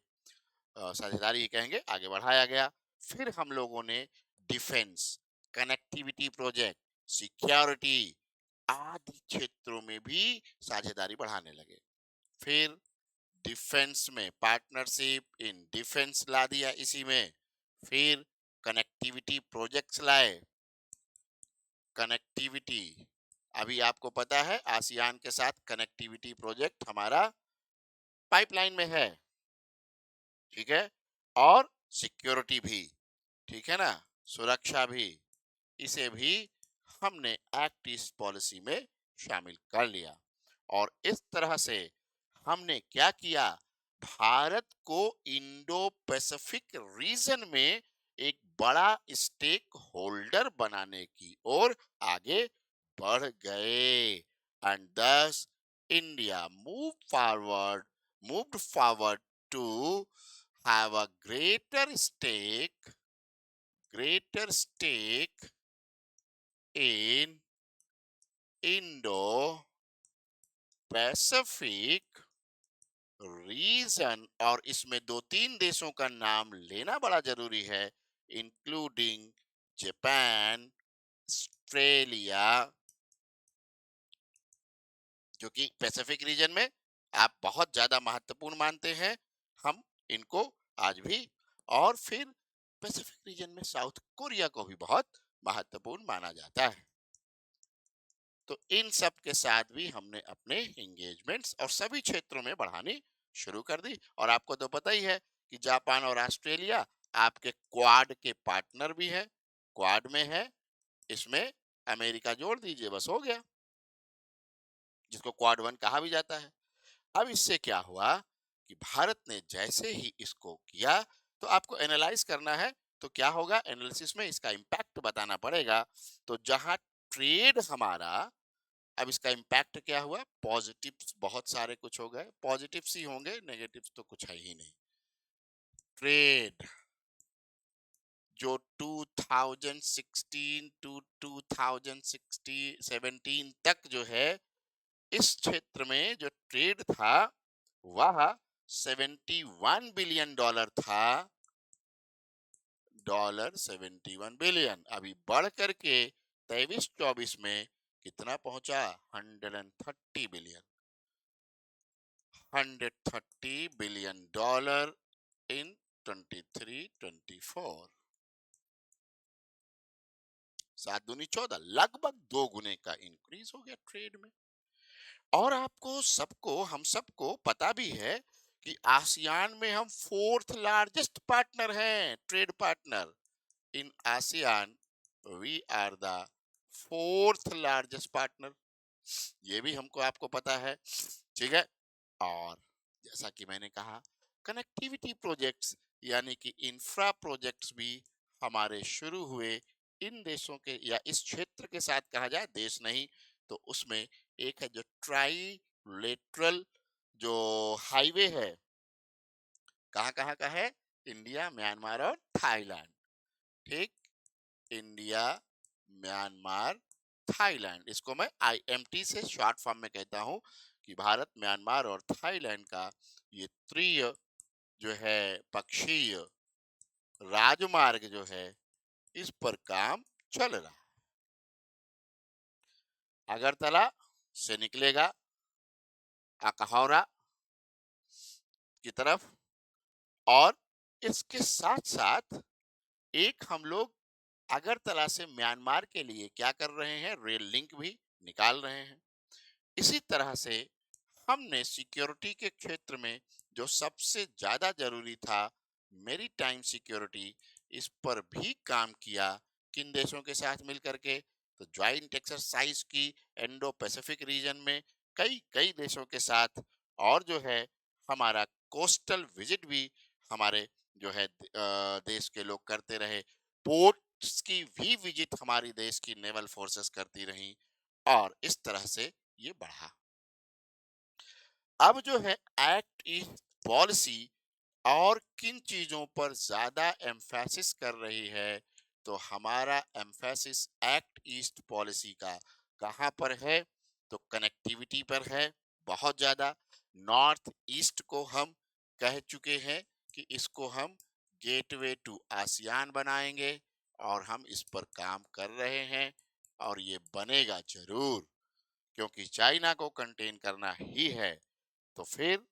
साझेदारी ही कहेंगे, आगे बढ़ाया गया। फिर हम लोगों ने डिफेंस, कनेक्टिविटी प्रोजेक्ट, सिक्योरिटी आदि क्षेत्रों में भी साझेदारी बढ़ाने लगे। फिर डिफेंस में पार्टनरशिप इन डिफेंस ला दिया इसी में। फिर कनेक्टिविटी प्रोजेक्ट्स लाए। कनेक्टिविटी, अभी आपको पता है आसियान के साथ कनेक्टिविटी प्रोजेक्ट हमारा पाइपलाइन में है। ठीक है। और सिक्योरिटी भी, ठीक है ना, सुरक्षा भी, इसे भी हमने एक्ट ईस्ट पॉलिसी में शामिल कर लिया। और इस तरह से हमने क्या किया, भारत को इंडो पैसिफिक रीजन में एक बड़ा स्टेक होल्डर बनाने की ओर आगे बढ़ गए। And thus India moved forward to have a greater stake in Indo Pacific region. और इसमें दो तीन देशों का नाम लेना बड़ा जरूरी है, इंक्लूडिंग जापान, ऑस्ट्रेलिया, जो कि पैसिफिक रीजन में आप बहुत ज्यादा महत्वपूर्ण मानते हैं, हम इनको आज भी। और फिर पैसिफिक रीजन में साउथ कोरिया को भी बहुत महत्वपूर्ण माना जाता है। तो इन सब के साथ भी हमने अपने एंगेजमेंट्स और सभी क्षेत्रों में बढ़ानी शुरू कर दी। और आपको तो पता ही है कि जापान और ऑस्ट्रेलिया आपके क्वाड के पार्टनर भी है, क्वाड में है, इसमें अमेरिका जोड़ दीजिए, बस हो गया, जिसको क्वाड 1 कहा भी जाता है। अब इससे क्या हुआ कि भारत ने जैसे ही इसको किया, तो आपको एनालाइज करना है, तो क्या होगा, एनालिसिस में इसका इम्पैक्ट बताना पड़ेगा। तो जहां ट्रेड हमारा, अब इसका इम्पैक्ट क्या हुआ, पॉजिटिव्स बहुत सारे कुछ हो गए, पॉजिटिव्स ही होंगे, नेगेटिव्स तो कुछ है ही नहीं। ट्रेड जो 2016 टू 2017 तक जो है, इस क्षेत्र में जो ट्रेड था वह $71 बिलियन था, $71 बिलियन। अभी बढ़ करके 23-24 में कितना पहुंचा, $130 बिलियन, $130 बिलियन इन 23-24। 7 दूनी 14, लगभग 2 गुने का इंक्रीज हो गया ट्रेड में। और आपको सबको, हम सबको पता भी है कि आसियान में हम फोर्थ लार्जेस्ट पार्टनर हैं, trade partner. In ASEAN we are the fourth largest partner, ये भी हमको आपको पता है, ठीक है। और जैसा कि मैंने कहा, कनेक्टिविटी प्रोजेक्ट्स यानी कि इंफ्रा प्रोजेक्ट्स भी हमारे शुरू हुए इन देशों के या इस क्षेत्र के साथ, कहा जाए देश नहीं तो उसमें एक है जो ट्राइलेटरल जो हाईवे है, कहाँ कहाँ का है, इंडिया, म्यांमार और थाईलैंड, ठीक। इंडिया, म्यांमार, थाईलैंड, इसको मैं आईएमटी से शॉर्ट फॉर्म में कहता हूं कि भारत, म्यांमार और थाईलैंड का ये त्रिय जो है पक्षीय राजमार्ग जो है, इस पर काम चल रहा है। अगरतला से निकलेगा अकहौरा की तरफ, और इसके साथ साथ एक हम लोग अगरतला से म्यांमार के लिए क्या कर रहे हैं, रेल लिंक भी निकाल रहे हैं। इसी तरह से हमने सिक्योरिटी के क्षेत्र में जो सबसे ज्यादा जरूरी था, मेरी टाइम सिक्योरिटी, इस पर भी काम किया। किन देशों के साथ मिलकर के, तो ज्वाइंट एक्सरसाइज की इंडो पैसिफिक रीजन में कई कई देशों के साथ, और जो है हमारा कोस्टल विजिट भी हमारे जो है देश के लोग करते रहे, पोर्ट्स की भी विजिट हमारी देश की नेवल फोर्सेस करती रही, और इस तरह से ये बढ़ा। अब जो है एक्ट ईस्ट पॉलिसी और किन चीजों पर ज्यादा एम्फेसिस कर रही है, तो हमारा एम्फेसिस एक्ट ईस्ट पॉलिसी का कहाँ पर है, तो कनेक्टिविटी पर है बहुत ज्यादा। नॉर्थ ईस्ट को हम कह चुके हैं कि इसको हम गेटवे टू आसियान बनाएंगे, और हम इस पर काम कर रहे हैं, और ये बनेगा जरूर, क्योंकि चाइना को कंटेन करना ही है। तो फिर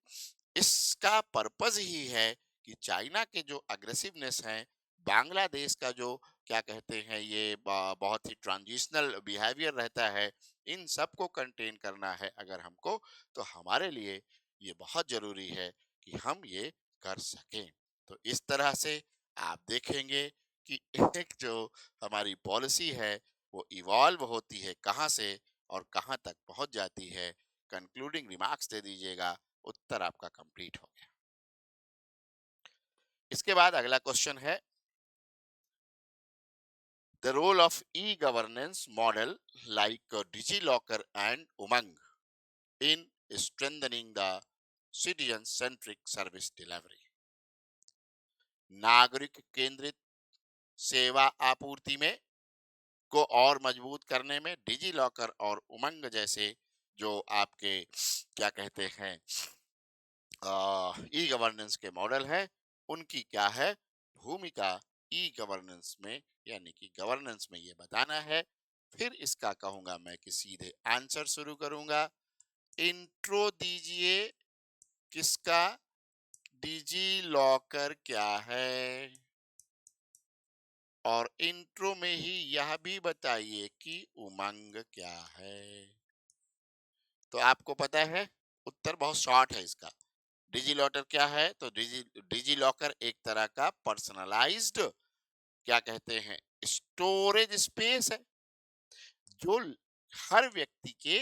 इसका पर्पस ही है कि चाइना के जो अग्रेसिवनेस है, बांग्लादेश का जो क्या कहते हैं ये बहुत ही ट्रांजिशनल बिहेवियर रहता है, इन सब को कंटेन करना है अगर हमको, तो हमारे लिए ये बहुत जरूरी है कि हम ये कर सकें। तो इस तरह से आप देखेंगे कि एक जो हमारी पॉलिसी है वो इवॉल्व होती है कहाँ से और कहाँ तक पहुंच जाती है। कंक्लूडिंग रिमार्क्स दे दीजिएगा, उत्तर आपका कंप्लीट हो गया। इसके बाद अगला क्वेश्चन है, the role of e governance model like DigiLocker and UMANG in strengthening the citizen centric service delivery. नागरिक केंद्रित सेवा आपूर्ति में को और मजबूत करने में डिजी लॉकर और उमंग जैसे जो आपके क्या कहते हैं ई गवर्नेंस के मॉडल है, उनकी क्या है भूमिका ई गवर्नेंस में, यानी कि गवर्नेंस में, ये बताना है। फिर इसका कहूंगा मैं कि सीधे आंसर शुरू करूंगा। इंट्रो दीजिए किसका, डिजी लॉकर क्या है, और इंट्रो में ही यह भी बताइए कि उमंग क्या है। तो आपको पता है उत्तर बहुत शॉर्ट है इसका। डिजी लॉकर क्या है, तो डिजी लॉकर एक तरह का पर्सनलाइज्ड क्या कहते हैं स्टोरेज स्पेस है, जो हर व्यक्ति के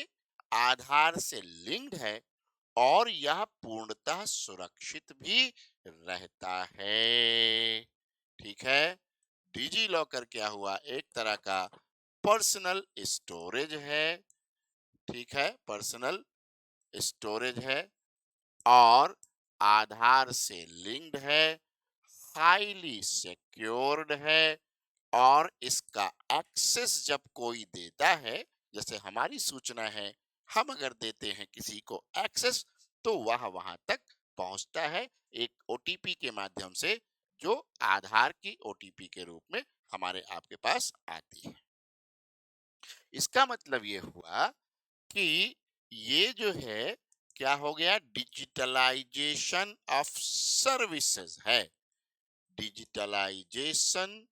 आधार से लिंक्ड है, और यह पूर्णतः सुरक्षित भी रहता है, ठीक है। डिजी लॉकर क्या हुआ, एक तरह का पर्सनल स्टोरेज है, ठीक है, पर्सनल स्टोरेज है, और आधार से लिंक्ड है, हाईली सिक्योर्ड है, और इसका एक्सेस जब कोई देता है, जैसे हमारी सूचना है, हम अगर देते हैं किसी को एक्सेस, तो वह वहां तक पहुंचता है एक ओटीपी के माध्यम से, जो आधार की ओटीपी के रूप में हमारे आपके पास आती है। इसका मतलब ये हुआ कि ये जो है क्या हो गया, डिजिटलाइजेशन ऑफ सर्विसेज है, डिजिटलाइजेशन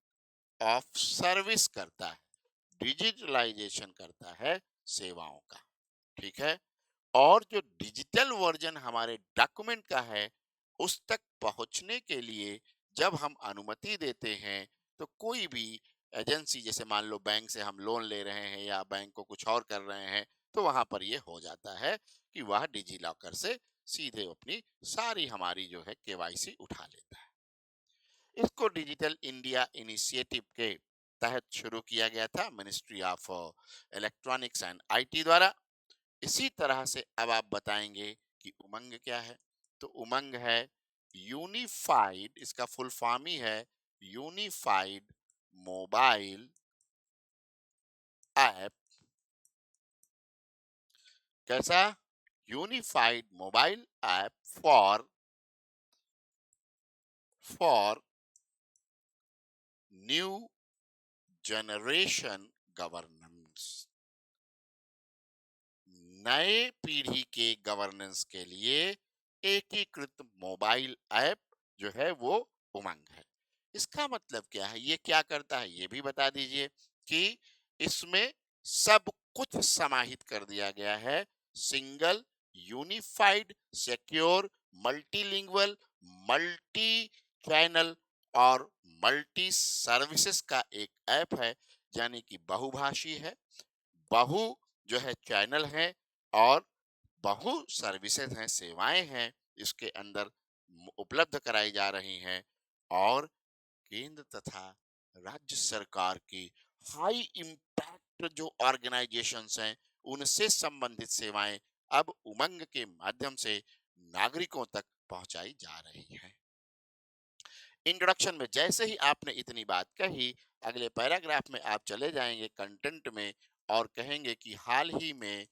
ऑफ सर्विस करता है, डिजिटलाइजेशन करता है सेवाओं का, ठीक है। और जो डिजिटल वर्जन हमारे डॉक्यूमेंट का है, उस तक पहुंचने के लिए जब हम अनुमति देते हैं तो कोई भी एजेंसी, जैसे मान लो बैंक से हम लोन ले रहे हैं या बैंक को कुछ और कर रहे हैं, तो वहां पर ये हो जाता है कि वह डिजी लॉकर से सीधे अपनी सारी हमारी जो है केवाईसी उठा लेता है। इसको डिजिटल इंडिया इनिशिएटिव के तहत शुरू किया गया था ministry of electronics and IT द्वारा। इसी तरह से अब आप बताएंगे कि उमंग क्या है। तो उमंग है यूनिफाइड, इसका फुल फॉर्म ही है यूनिफाइड मोबाइल ऐप। कैसा? Unified mobile app for new generation governance. नए पीढ़ी के गवर्नेंस के लिए एकीकृत मोबाइल ऐप जो है वो उमंग है। इसका मतलब क्या है, ये क्या करता है, ये भी बता दीजिए। कि इसमें सब कुछ समाहित कर दिया गया है। Single, unified, secure, multilingual, multi channel और मल्टी सर्विसेज का एक ऐप है। यानी कि बहुभाषी है, बहु जो है चैनल है और बहु सर्विसेज हैं, सेवाएं हैं इसके अंदर उपलब्ध कराई जा रही हैं। और केंद्र तथा राज्य सरकार की हाई इम्पैक्ट जो ऑर्गेनाइजेशंस हैं उनसे संबंधित सेवाएं अब उमंग के माध्यम से नागरिकों तक पहुंचाई जा रही हैं। इंट्रोडक्शन में जैसे ही आपने इतनी बात कही, अगले पैराग्राफ में आप चले जाएंगे कंटेंट में और कहेंगे कि हाल ही में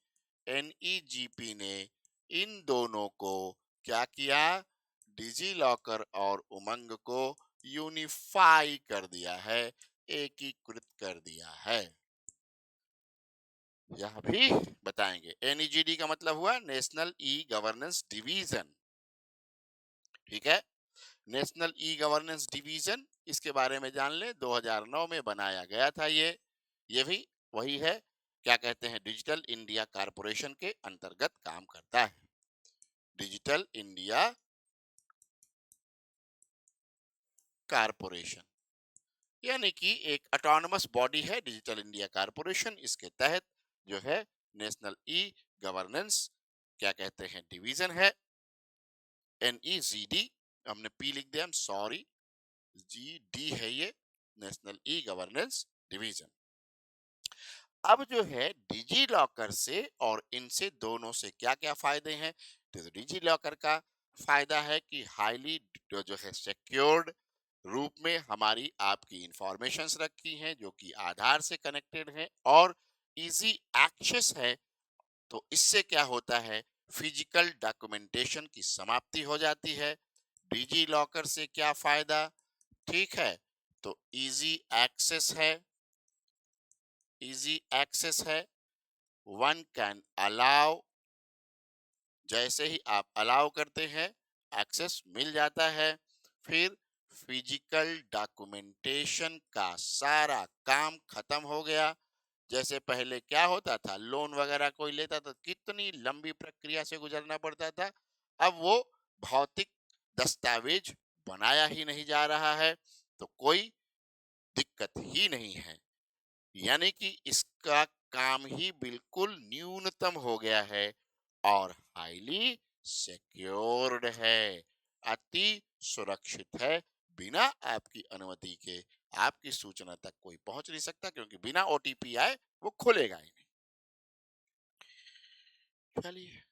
एनईजीपी ने इन दोनों को क्या किया, डिजी लॉकर और उमंग को यूनिफाई कर दिया है, एकीकृत कर दिया है। यह भी बताएंगे। एनईजीडी का मतलब हुआ नेशनल ई गवर्नेंस डिवीजन। ठीक है, नेशनल ई गवर्नेंस डिवीजन, इसके बारे में जान ले। 2009 में बनाया गया था ये भी वही है, क्या कहते हैं, डिजिटल इंडिया कारपोरेशन के अंतर्गत काम करता है। डिजिटल इंडिया कारपोरेशन यानी कि एक ऑटोनमस बॉडी है डिजिटल इंडिया कारपोरेशन। इसके तहत जो है नेशनल ई गवर्नेंस क्या कहते हैं डिवीजन है, एनईजीडी, हमने पी लिख दिया, सॉरी, जीडी है ये, नेशनल ई गवर्नेंस डिवीजन। अब जो है डिजी लॉकर से और इनसे दोनों से क्या क्या फायदे हैं। तो डिजी लॉकर का फायदा है कि हाईली जो है सिक्योर्ड रूप में हमारी आपकी इंफॉर्मेशंस रखी हैं जो कि आधार से कनेक्टेड है और इजी एक्सेस है। तो इससे क्या होता है, फिजिकल डॉक्यूमेंटेशन की समाप्ति हो जाती है। डिजी लॉकर से क्या फायदा, ठीक है, तो इजी एक्सेस है, इजी एक्सेस है। वन कैन अलाउ, जैसे ही आप अलाउ करते हैं एक्सेस मिल जाता है। फिर फिजिकल डॉक्यूमेंटेशन का सारा काम खत्म हो गया। जैसे पहले क्या होता था, लोन वगैरह कोई लेता तो कितनी लंबी प्रक्रिया से गुजरना पड़ता था। अब वो भौतिक दस्तावेज बनाया ही नहीं जा रहा है, तो कोई दिक्कत ही नहीं है। यानी कि इसका काम ही बिल्कुल न्यूनतम हो गया है और हाईली सिक्योर्ड है, अति सुरक्षित है। बिना आपकी अनुमति के आपकी सूचना तक कोई पहुंच नहीं सकता, क्योंकि बिना ओटीपी आए वो खोलेगा ही नहीं। चलिए,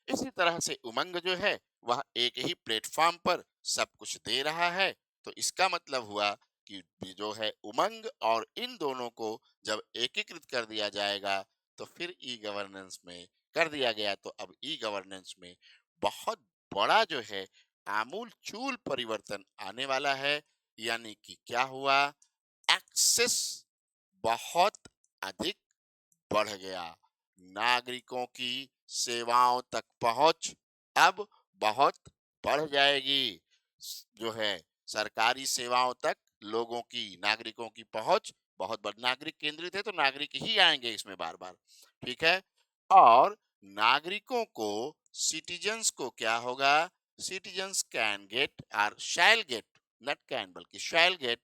इसी तरह से उमंग जो है वह एक ही प्लेटफॉर्म पर सब कुछ दे रहा है। तो इसका मतलब हुआ कि जो है उमंग और इन दोनों को जब एकीकृत कर दिया जाएगा तो फिर ई गवर्नेंस में कर दिया गया, तो अब ई गवर्नेंस में बहुत बड़ा जो है आमूल चूल परिवर्तन आने वाला है। यानी कि क्या हुआ, एक्सेस बहुत अधिक बढ़ गया, नागरिकों की सेवाओं तक पहुंच अब बहुत बढ़ जाएगी। जो है सरकारी सेवाओं तक लोगों की, नागरिकों की पहुंच बहुत बढ़, नागरिक केंद्रित है तो नागरिक ही आएंगे इसमें बार बार। ठीक है, और नागरिकों को, सिटीजन्स को क्या होगा, citizens can get or shall get, not can बल्कि shall get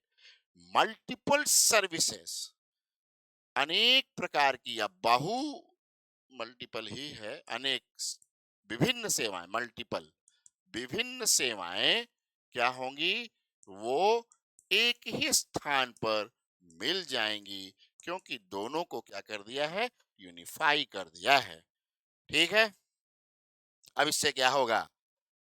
multiple services, अनेक प्रकार की या बहु, मल्टीपल ही है, अनेक विभिन्न सेवाएं, मल्टीपल विभिन्न सेवाएं क्या होंगी, वो एक ही स्थान पर मिल जाएंगी, क्योंकि दोनों को क्या कर दिया है, यूनिफाई कर दिया है। ठीक है, अब इससे क्या होगा,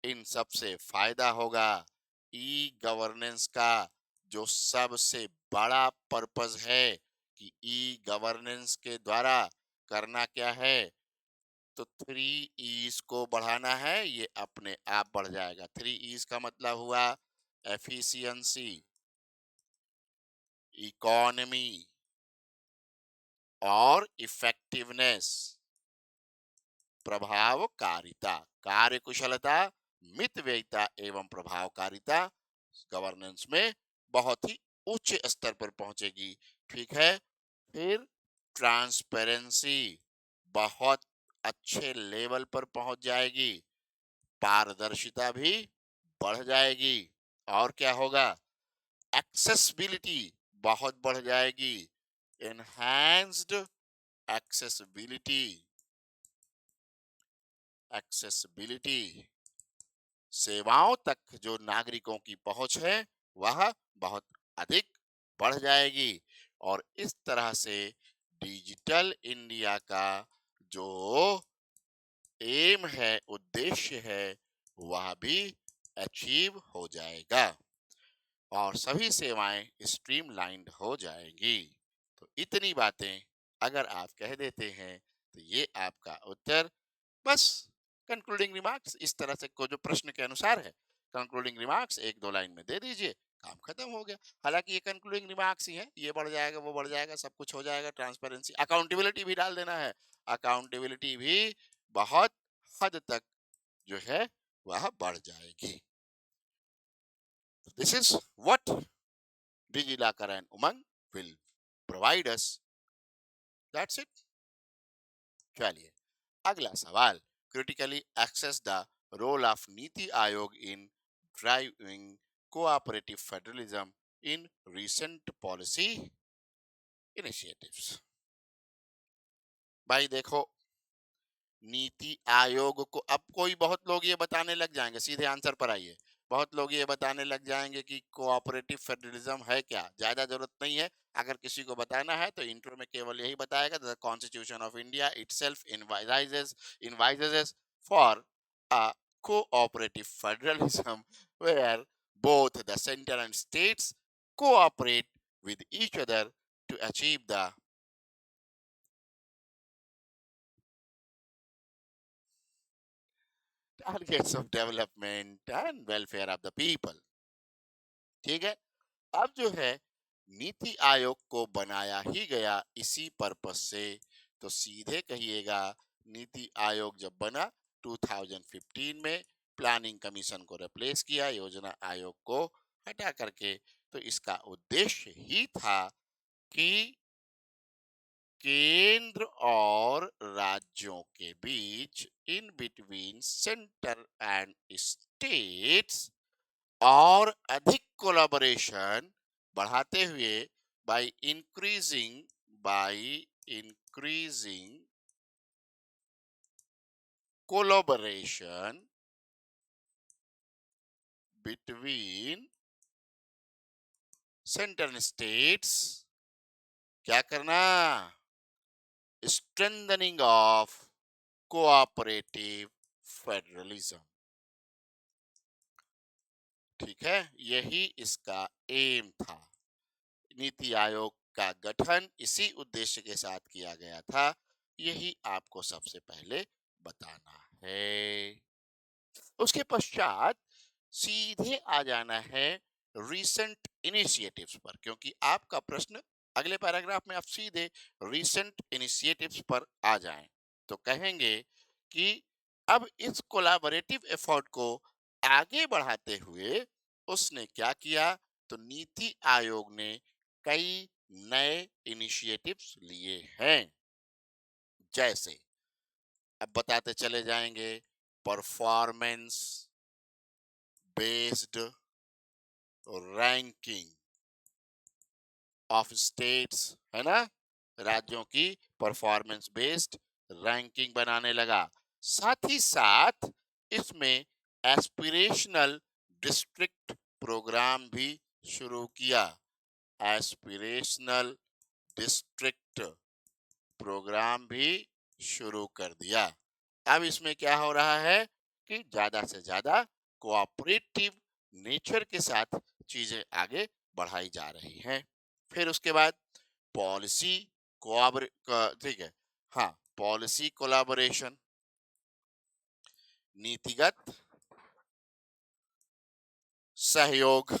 इन सब से फायदा होगा। ई गवर्नेंस का जो सबसे बड़ा पर्पस है कि ई गवर्नेंस के द्वारा करना क्या है, तो 3 E's को बढ़ाना है, ये अपने आप बढ़ जाएगा। 3 E's का मतलब हुआ एफिशिएंसी, इकोनॉमी और इफेक्टिवनेस, प्रभावकारिता, कार्यकुशलता, मितव्ययिता एवं प्रभावकारिता गवर्नेंस में बहुत ही उच्च स्तर पर पहुंचेगी। ठीक है, फिर ट्रांसपेरेंसी बहुत अच्छे लेवल पर पहुंच जाएगी, पारदर्शिता भी बढ़ जाएगी, और क्या होगा, एक्सेसिबिलिटी बहुत बढ़ जाएगी, एनहांस्ड एक्सेसिबिलिटी, एक्सेसिबिलिटी सेवाओं तक जो नागरिकों की पहुंच है वह बहुत अधिक बढ़ जाएगी, और इस तरह से डिजिटल इंडिया का जो एम है, उद्देश्य है, वह भी अचीव हो जाएगा और सभी सेवाएं स्ट्रीमलाइंड हो जाएंगी। तो इतनी बातें अगर आप कह देते हैं तो ये आपका उत्तर। बस कंक्लूडिंग रिमार्क्स इस तरह से को जो प्रश्न के अनुसार है, कंक्लूडिंग रिमार्क्स 1-2 लाइन में दे दीजिए, काम खत्म हो गया। हालांकि ये कंक्लूडिंग रिमार्क्स ही है, ये बढ़ जाएगा वो बढ़ जाएगा, सब कुछ हो जाएगा। ट्रांसपेरेंसी, अकाउंटेबिलिटी भी डाल देना है, अकाउंटेबिलिटी भी बहुत हद तक जो है वह बढ़ जाएगी। This is what DigiLocker and Umang will provide us, that's it. चलिए अगला सवाल, critically assess the role of NITI Aayog in driving cooperative federalism in recent policy initiatives। भाई देखो, नीति आयोग को अब कोई, बहुत लोग ये बताने लग जाएंगे, सीधे आंसर पर आइए, बहुत लोग ये बताने लग जाएंगे कि कोऑपरेटिव फेडरलिज्म है क्या, ज्यादा जरूरत नहीं है। अगर किसी को बताना है तो इंट्रो में केवल यही बताएगा, the constitution of India itself envisages for a cooperative federalism where both the center and states cooperate with each other to achieve the targets of development and welfare of the people। ठीक है, अब जो है नीति आयोग को बनाया ही गया इसी purpose से, तो सीधे कहिएगा नीति आयोग जब बना 2015 में, प्लानिंग कमीशन को रिप्लेस किया, योजना आयोग को हटा करके, तो इसका उद्देश्य ही था कि केंद्र और राज्यों के बीच, in between centre and states, और अधिक कोलैबोरेशन बढ़ाते हुए, by increasing collaboration between centre and states, क्या करना, स्ट्रेंथनिंग ऑफ कोऑपरेटिव फेडरलिज्म। ठीक है, यही इसका एम था। नीति आयोग का गठन इसी उद्देश्य के साथ किया गया था, यही आपको सबसे पहले बताना है। उसके पश्चात सीधे आ जाना है रीसेंट इनिशिएटिव्स पर, क्योंकि आपका प्रश्न अगले पैराग्राफ में आप सीधे रीसेंट इनिशिएटिव्स पर आ जाएं, तो कहेंगे कि अब इस कोलैबोरेटिव एफर्ट को आगे बढ़ाते हुए उसने क्या किया, तो नीति आयोग ने कई नए इनिशिएटिव्स लिए हैं। जैसे अब बताते चले जाएंगे, performance based ranking of states, है ना, राज्यों की परफॉर्मेंस बेस्ड रैंकिंग बनाने लगा। साथ ही साथ इसमें एस्पिरेशनल डिस्ट्रिक्ट प्रोग्राम भी शुरू किया। एस्पिरेशनल डिस्ट्रिक्ट प्रोग्राम भी शुरू कर दिया। अब इसमें क्या हो रहा है कि ज्यादा से ज्यादा कोऑपरेटिव नेचर के साथ चीजें आगे बढ़ाई जा रही हैं। फिर उसके बाद पॉलिसी ठीक है, हाँ, पॉलिसी कोलाबोरेशन, नीतिगत सहयोग,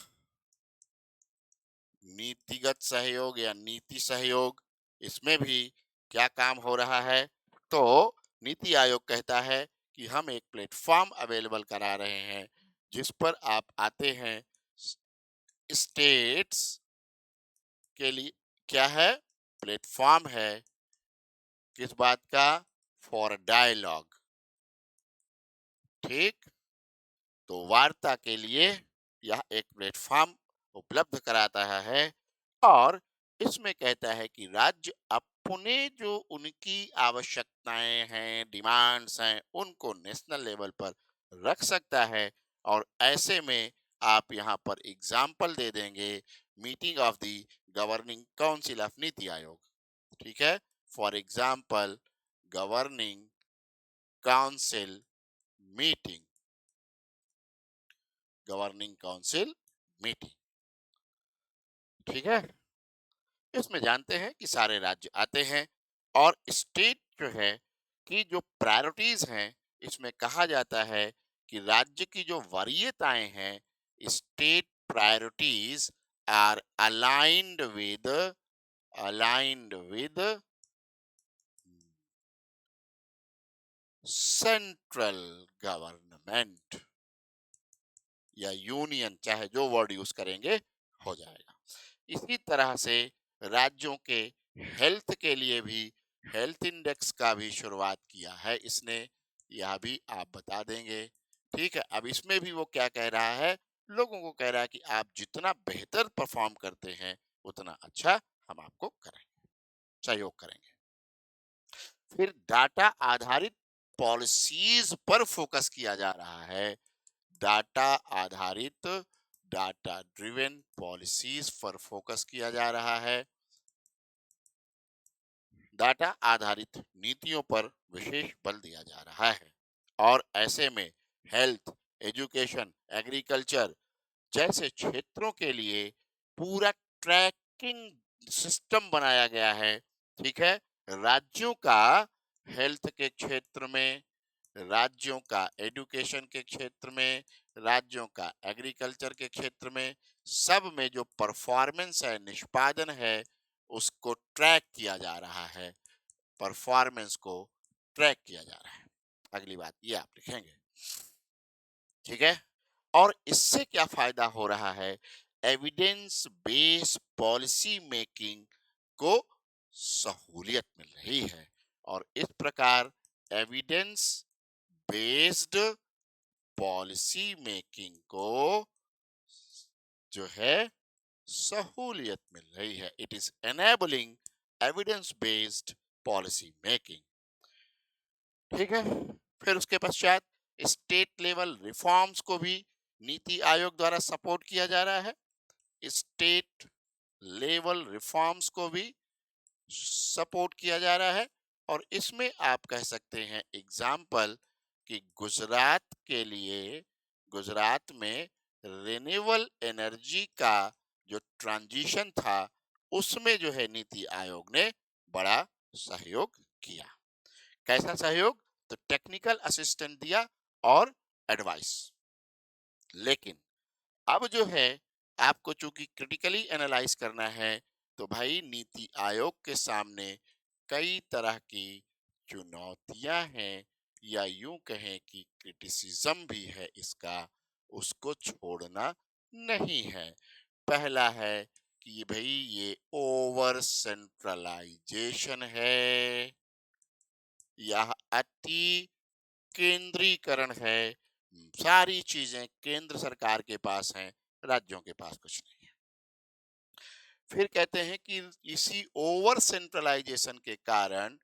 नीतिगत सहयोग या नीति सहयोग, इसमें भी क्या काम हो रहा है। तो नीति आयोग कहता है कि हम एक प्लेटफॉर्म अवेलेबल करा रहे हैं जिस पर आप आते हैं। स्टेट्स के लिए क्या है, प्लेटफॉर्म है, किस बात का, फॉर डायलॉग, ठीक, तो वार्ता के लिए यह एक प्लेटफॉर्म उपलब्ध कराता है। और इसमें कहता है कि राज्य अपने जो उनकी आवश्यकताएं हैं, डिमांड्स हैं, उनको नेशनल लेवल पर रख सकता है। और ऐसे में आप यहाँ पर एग्जाम्पल दे देंगे, meeting of the governing council of NITI Aayog, ठीक है, for example governing council meeting, governing council meeting, ठीक है। इसमें जानते हैं कि सारे राज्य आते हैं और स्टेट जो है कि जो प्रायोरिटीज हैं, इसमें कहा जाता है कि राज्य की जो वरीयताएं हैं, state priorities are aligned with central government या यूनियन, चाहे जो वर्ड यूज करेंगे हो जाएगा। इसी तरह से राज्यों के हेल्थ के लिए भी हेल्थ इंडेक्स का भी शुरुआत किया है इसने, यह भी आप बता देंगे, ठीक है। अब इसमें भी वो क्या कह रहा है, लोगों को कह रहा है कि आप जितना बेहतर परफॉर्म करते हैं उतना अच्छा हम आपको करेंगे, सहयोग करेंगे। फिर डाटा आधारित पॉलिसीज पर फोकस किया जा रहा है। डाटा आधारित, डाटा ड्रिवन पॉलिसीज पर फोकस किया जा रहा है। डाटा आधारित नीतियों पर विशेष बल दिया जा रहा है। और ऐसे में हेल्थ, एजुकेशन, एग्रीकल्चर जैसे क्षेत्रों के लिए पूरा ट्रैकिंग सिस्टम बनाया गया है, ठीक है। राज्यों का हेल्थ के क्षेत्र में, राज्यों का एजुकेशन के क्षेत्र में, राज्यों का एग्रीकल्चर के क्षेत्र में, सब में जो परफॉर्मेंस है, निष्पादन है, उसको ट्रैक किया जा रहा है, परफॉर्मेंस को ट्रैक किया जा रहा है। अगली बात ये आप लिखेंगे, ठीक है। और इससे क्या फायदा हो रहा है, एविडेंस बेस्ड पॉलिसी मेकिंग को सहूलियत मिल रही है। और इस प्रकार एविडेंस बेस्ड पॉलिसी मेकिंग को जो है सहूलियत मिल रही है। It is enabling evidence based policy making, ठीक है। फिर उसके पश्चात स्टेट लेवल रिफॉर्म्स को भी नीति आयोग द्वारा सपोर्ट किया जा रहा है। स्टेट लेवल रिफॉर्म्स को भी सपोर्ट किया जा रहा है। और इसमें आप कह सकते हैं एग्जाम्पल कि गुजरात के लिए, गुजरात में रिन्यूएबल एनर्जी का जो ट्रांजिशन था, उसमें जो है नीति आयोग ने बड़ा सहयोग किया। कैसा सहयोग, तो टेक्निकल असिस्टेंट दिया और एडवाइस। लेकिन अब जो है आपको चूंकि क्रिटिकली एनालाइज करना है, तो भाई नीति आयोग के सामने कई तरह की चुनौतियां हैं, या यूं कहें कि क्रिटिसिज्म भी है इसका, उसको छोड़ना नहीं है। पहला है कि भाई ये ओवर सेंट्रलाइजेशन है, यह अति केंद्रीकरण है, सारी चीजें केंद्र सरकार के पास हैं, राज्यों के पास कुछ नहीं है। फिर कहते हैं कि इसी ओवर सेंट्रलाइजेशन के कारण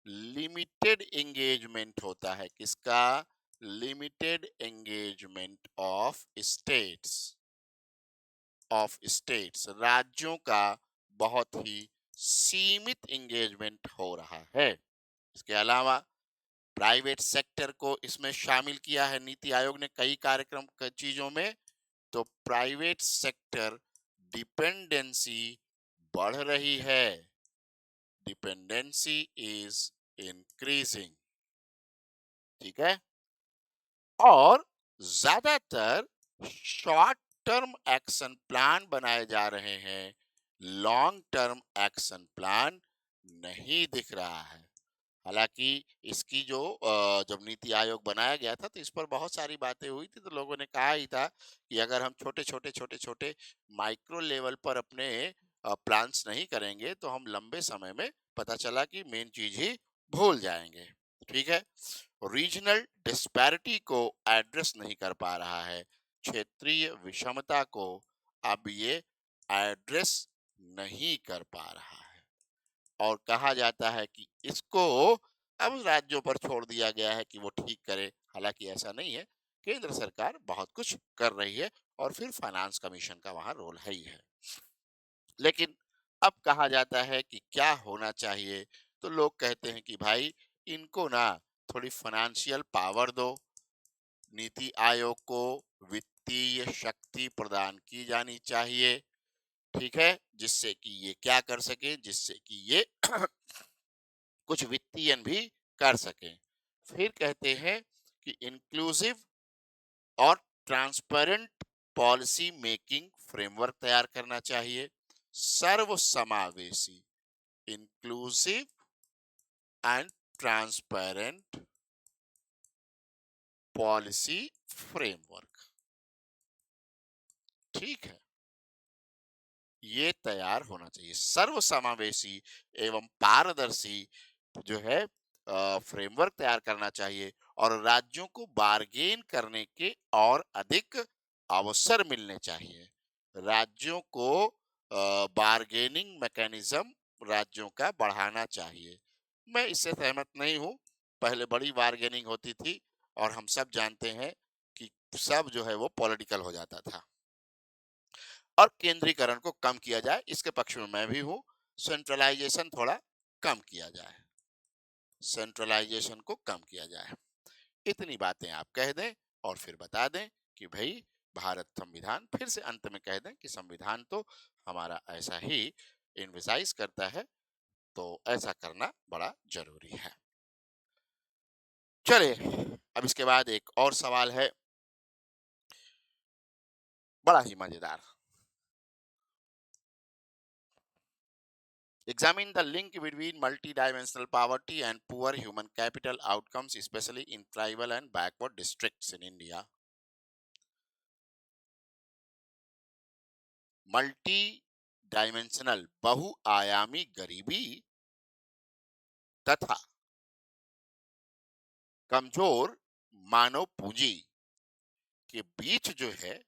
लिमिटेड एंगेजमेंट होता है। किसका? लिमिटेड एंगेजमेंट ऑफ स्टेट्स, राज्यों का बहुत ही सीमित एंगेजमेंट हो रहा है। इसके अलावा प्राइवेट सेक्टर को इसमें शामिल किया है नीति आयोग ने कई कार्यक्रम चीजों में। तो प्राइवेट सेक्टर डिपेंडेंसी बढ़ रही है, डिपेंडेंसी इज इंक्रीजिंग। ठीक है। और ज्यादातर शॉर्ट टर्म एक्शन प्लान बनाए जा रहे हैं, लॉन्ग टर्म एक्शन प्लान नहीं दिख रहा है। हालांकि इसकी जो जब नीति आयोग बनाया गया था तो इस पर बहुत सारी बातें हुई थी, तो लोगों ने कहा ही था कि अगर हम छोटे छोटे माइक्रो लेवल पर अपने प्लान्स नहीं करेंगे तो हम लंबे समय में पता चला कि मेन चीज ही भूल जाएंगे। ठीक है। रीजनल डिस्पैरिटी को एड्रेस नहीं कर पा रहा है, क्षेत्रीय विषमता को अब ये एड्रेस नहीं कर पा रहा है। और कहा जाता है कि इसको अब राज्यों पर छोड़ दिया गया है कि वो ठीक करे। हालांकि ऐसा नहीं है, केंद्र सरकार बहुत कुछ कर रही है और फिर फाइनेंस कमीशन का वहां रोल है ही है। लेकिन अब कहा जाता है कि क्या होना चाहिए, तो लोग कहते हैं कि भाई इनको ना थोड़ी फाइनेंशियल पावर दो, नीति आयोग को वित्तीय शक्ति प्रदान की जानी चाहिए। ठीक है, जिससे कि ये क्या कर सके, जिससे कि ये कुछ वित्तीयन भी कर सकें। फिर कहते हैं कि इंक्लूसिव और ट्रांसपेरेंट पॉलिसी मेकिंग फ्रेमवर्क तैयार करना चाहिए, सर्वसमावेशी, inclusive and transparent policy framework. ठीक है, ये तैयार होना चाहिए। सर्वसमावेशी एवं पारदर्शी जो है फ्रेमवर्क तैयार करना चाहिए और राज्यों को बार्गेन करने के और अधिक अवसर मिलने चाहिए। राज्यों को बार्गेनिंग मैकेनिज्म राज्यों का बढ़ाना चाहिए। मैं इससे सहमत नहीं हूँ। पहले बड़ी बार्गेनिंग होती थी और हम सब जानते हैं कि सब जो है वो पॉलिटिकल हो जाता था। और केंद्रीकरण को कम किया जाए, इसके पक्ष में मैं भी हूँ। सेंट्रलाइजेशन थोड़ा कम किया जाए, सेंट्रलाइजेशन को कम किया जाए। इतनी बातें आप कह दें और फिर बता दें कि भाई भारत संविधान, फिर से अंत में कह दें कि संविधान तो हमारा ऐसा ही इन्विसाइज करता है, तो ऐसा करना बड़ा जरूरी है। चलिए, अब इसके बाद एक और सवाल है, बड़ा ही मजेदार। Examine the link between multidimensional poverty and poor human capital outcomes, especially in tribal and backward districts in India. Multi dimensional बहुआयामी गरीबी तथा कमजोर मानव पूंजी के बीच जो है,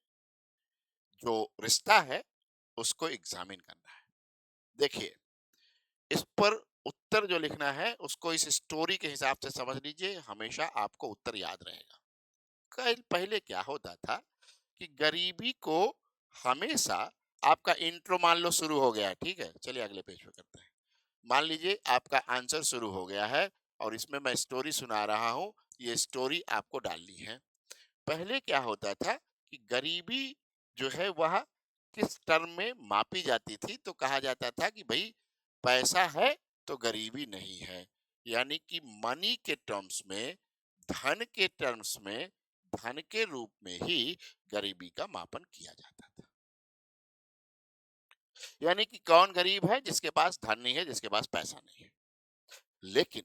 जो रिश्ता है, उसको एग्जामिन करना है। देखिए, इस पर उत्तर जो लिखना है उसको इस स्टोरी के हिसाब से समझ लीजिए, हमेशा आपको उत्तर याद रहेगा। कल पहले क्या होता था कि गरीबी को हमेशा, आपका इंट्रो मान लो शुरू हो गया है, ठीक है, चलिए अगले पेज पे करते हैं। मान लीजिए आपका आंसर शुरू हो गया है और इसमें मैं स्टोरी सुना रहा हूं, ये स्टोरी आपको डालनी है। पहले क्या होता था कि गरीबी जो है वह किस टर्म में मापी जाती थी, तो कहा जाता था कि भाई पैसा है तो गरीबी नहीं है, यानी कि मनी के टर्म्स में, धन के टर्म्स में, धन के रूप में ही गरीबी का मापन किया जाता था। यानी कि कौन गरीब है? जिसके पास धन नहीं है, जिसके पास पैसा नहीं है। लेकिन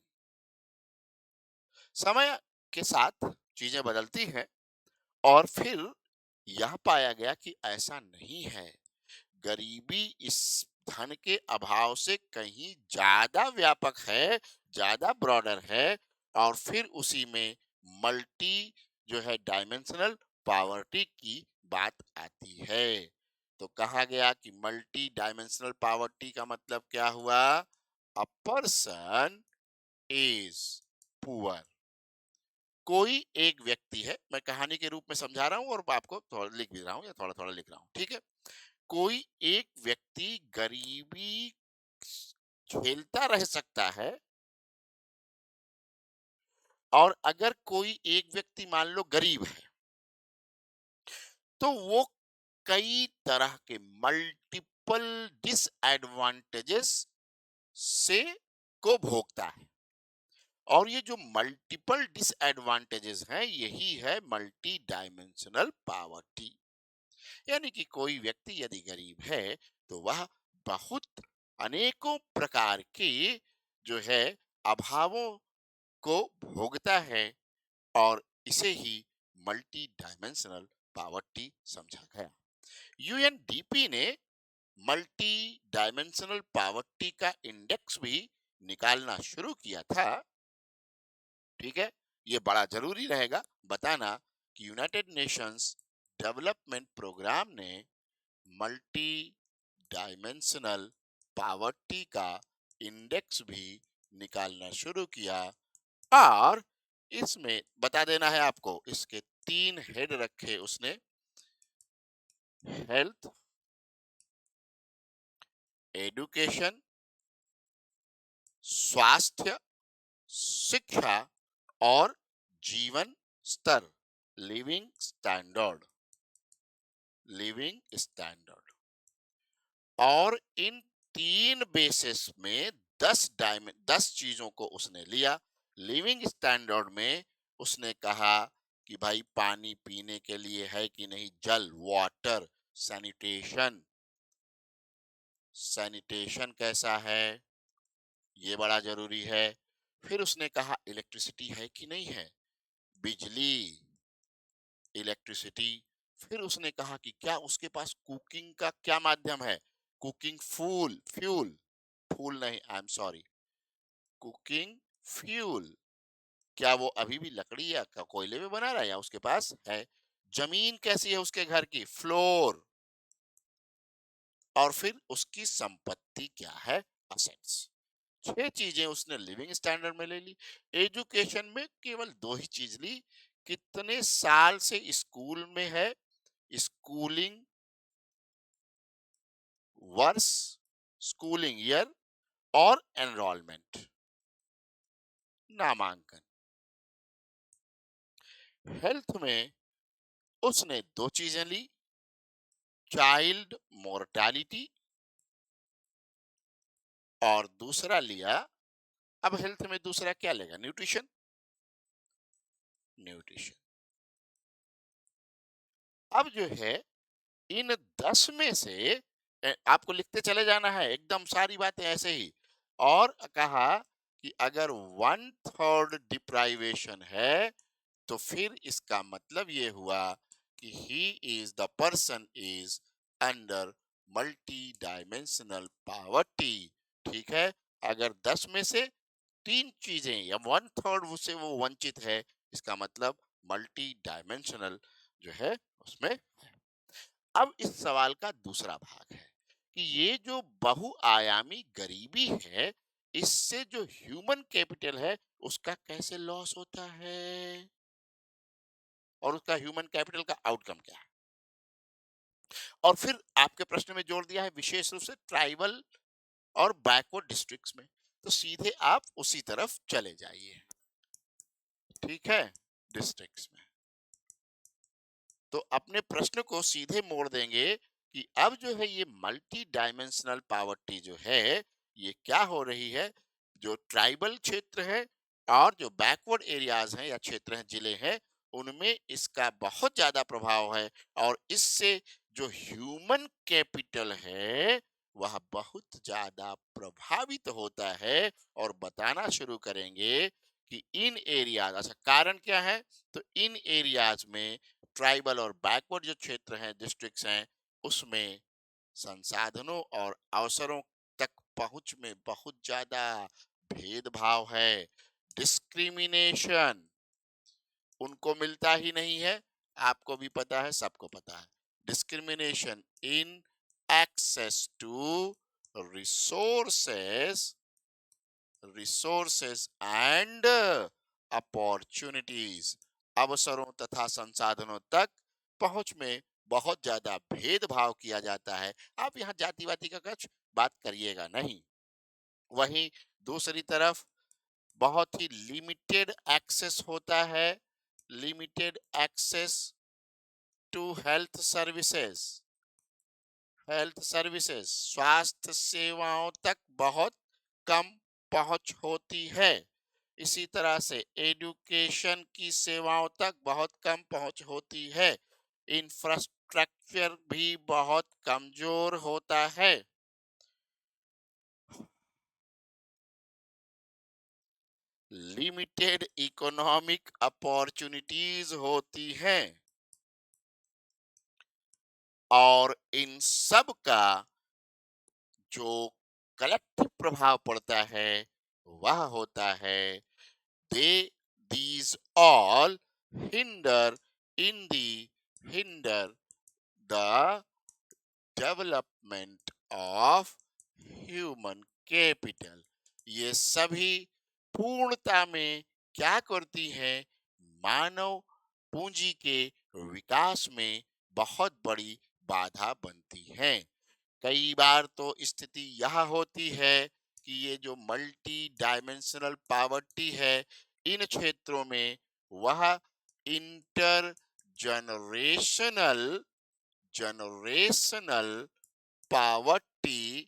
समय के साथ चीजें बदलती हैं और फिर यह पाया गया कि ऐसा नहीं है। गरीबी इस धन के अभाव से कहीं ज्यादा व्यापक है, ज्यादा ब्रॉडर है। और फिर उसी में मल्टी जो है डायमेंशनल पावर्टी की बात आती है। तो कहा गया कि मल्टी डायमेंशनल पावर्टी का मतलब क्या हुआ? A person is poor. कोई एक व्यक्ति है, मैं कहानी के रूप में समझा रहा हूं और आपको थोड़ा लिख भी रहा हूं या थोड़ा थोड़ा लिख रहा हूं, ठीक है। कोई एक व्यक्ति गरीबी झेलता रह सकता है, और अगर कोई एक व्यक्ति मान लो गरीब है, तो वो कई तरह के मल्टीपल डिसएडवांटेजेस से को भोगता है। और ये जो मल्टीपल डिसएडवांटेजेस हैं, यही है मल्टी डायमेंशनल पावर्टी। यानी कि कोई व्यक्ति यदि गरीब है, तो वह बहुत अनेकों प्रकार के जो है अभावों को भोगता है, और इसे ही मल्टी डायमेंशनल पावर्टी समझा गया। यूएनडीपी ने मल्टी डायमेंशनल पावर्टी का इंडेक्स भी निकालना शुरू किया था, ठीक है। ये बड़ा जरूरी रहेगा बताना कि यूनाइटेड नेशंस डेवलपमेंट प्रोग्राम ने मल्टी डायमेंशनल पावर्टी का इंडेक्स भी निकालना शुरू किया। और इसमें बता देना है आपको, इसके 3 हेड रखे उसने: हेल्थ, एडुकेशन, स्वास्थ्य, शिक्षा और जीवन स्तर, लिविंग स्टैंडर्ड, लिविंग स्टैंडर्ड। और इन 3 बेसिस में 10 चीजों को उसने लिया। लिविंग स्टैंडर्ड में उसने कहा कि भाई पानी पीने के लिए है कि नहीं, जल, वाटर, सैनिटेशन, सैनिटेशन कैसा है, ये बड़ा जरूरी है। फिर उसने कहा इलेक्ट्रिसिटी है कि नहीं है, बिजली, इलेक्ट्रिसिटी। फिर उसने कहा कि क्या उसके पास कुकिंग का क्या माध्यम है, कुकिंग फ्यूल, फ्यूल, फूल नहीं, I am sorry, cooking fuel, क्या वो अभी भी लकड़ी या कोयले में बना रहा है या उसके पास है। जमीन कैसी है उसके घर की, फ्लोर। और फिर उसकी संपत्ति क्या है, असेट्स। 6 चीजें उसने लिविंग स्टैंडर्ड में ले ली। एजुकेशन में केवल 2 ही चीज ली: कितने साल से स्कूल में है, स्कूलिंग वर्ष, स्कूलिंग ईयर, और एनरोलमेंट, नामांकन। हेल्थ में उसने 2 चीजें ली: चाइल्ड मोर्टालिटी, और दूसरा लिया, अब हेल्थ में दूसरा क्या लेगा, न्यूट्रिशन, न्यूट्रिशन। अब जो है इन 10 में से आपको लिखते चले जाना है एकदम सारी बातें ऐसे ही। और कहा कि अगर 1/3 डिप्राइवेशन है, तो फिर इसका मतलब ये हुआ कि he is the person is under multi dimensional poverty. ठीक है, अगर 10 में से 3 चीजें या 1/3 से वो वंचित है, इसका मतलब मल्टी डायमेंशनल जो है उसमें है। अब इस सवाल का दूसरा भाग है कि ये जो बहुआयामी गरीबी है, इससे जो ह्यूमन कैपिटल है उसका कैसे लॉस होता है, और उसका ह्यूमन कैपिटल का आउटकम क्या है। और फिर आपके प्रश्न में जोड़ दिया है विशेष रूप से ट्राइबल और बैकवर्ड डिस्ट्रिक्ट्स में, तो सीधे आप उसी तरफ चले जाइए, ठीक है, डिस्ट्रिक्ट्स में। तो अपने प्रश्न को सीधे मोड़ देंगे कि अब जो है ये मल्टी डायमेंशनल पावर्टी जो है, ये क्या हो रही है, जो ट्राइबल क्षेत्र है और जो बैकवर्ड एरियाज हैं या क्षेत्र हैं, जिले हैं, उनमें इसका बहुत ज्यादा प्रभाव है। और इससे जो ह्यूमन कैपिटल है वह बहुत ज्यादा प्रभावित होता है। और बताना शुरू करेंगे कि इन एरियाज, अच्छा कारण क्या है, तो इन एरियाज में ट्राइबल और बैकवर्ड जो क्षेत्र हैं, डिस्ट्रिक्ट्स हैं, उसमें संसाधनों और अवसरों तक पहुंच में बहुत ज्यादा भेदभाव है, डिस्क्रिमिनेशन। उनको मिलता ही नहीं है, आपको भी पता है, सबको पता है। Discrimination in access to resources resources and opportunities, अवसरों तथा संसाधनों तक पहुंच में बहुत ज्यादा भेदभाव किया जाता है। आप यहाँ जातिवादी का कुछ बात करिएगा नहीं। वहीं दूसरी तरफ बहुत ही लिमिटेड एक्सेस होता है, limited access to health services, स्वास्थ्य सेवाओं तक बहुत कम पहुंच होती है। इसी तरह से एजुकेशन की सेवाओं तक बहुत कम पहुंच होती है। इंफ्रास्ट्रक्चर भी बहुत कमजोर होता है। लिमिटेड इकोनॉमिक अपॉर्चुनिटीज होती हैं और इन सब का जो कलेक्टिव प्रभाव पड़ता है वह होता है, दे these all hinder in the hinder the development of human capital। ये सभी पूर्णता में क्या करती हैं, मानव पूंजी के विकास में बहुत बड़ी बाधा बनती हैं। कई बार तो स्थिति यह होती है कि ये जो मल्टी डायमेंशनल पावर्टी है इन क्षेत्रों में, वह इंटर जनरेशनल जनरेशनल पावर्टी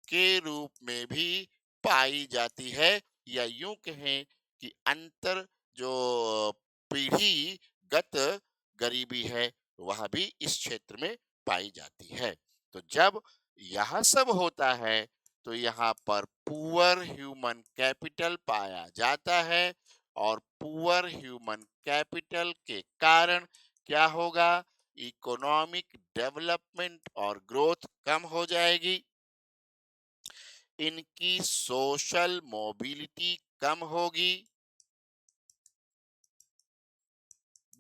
के रूप में भी पाई जाती है, या यूं कहें कि अंतर जो पीढ़ीगत गरीबी है वह भी इस क्षेत्र में पाई जाती है। तो जब यह सब होता है तो यहाँ पर पुअर ह्यूमन कैपिटल पाया जाता है, और पुअर ह्यूमन कैपिटल के कारण क्या होगा, इकोनॉमिक डेवलपमेंट और ग्रोथ कम हो जाएगी, इनकी सोशल मोबिलिटी कम होगी,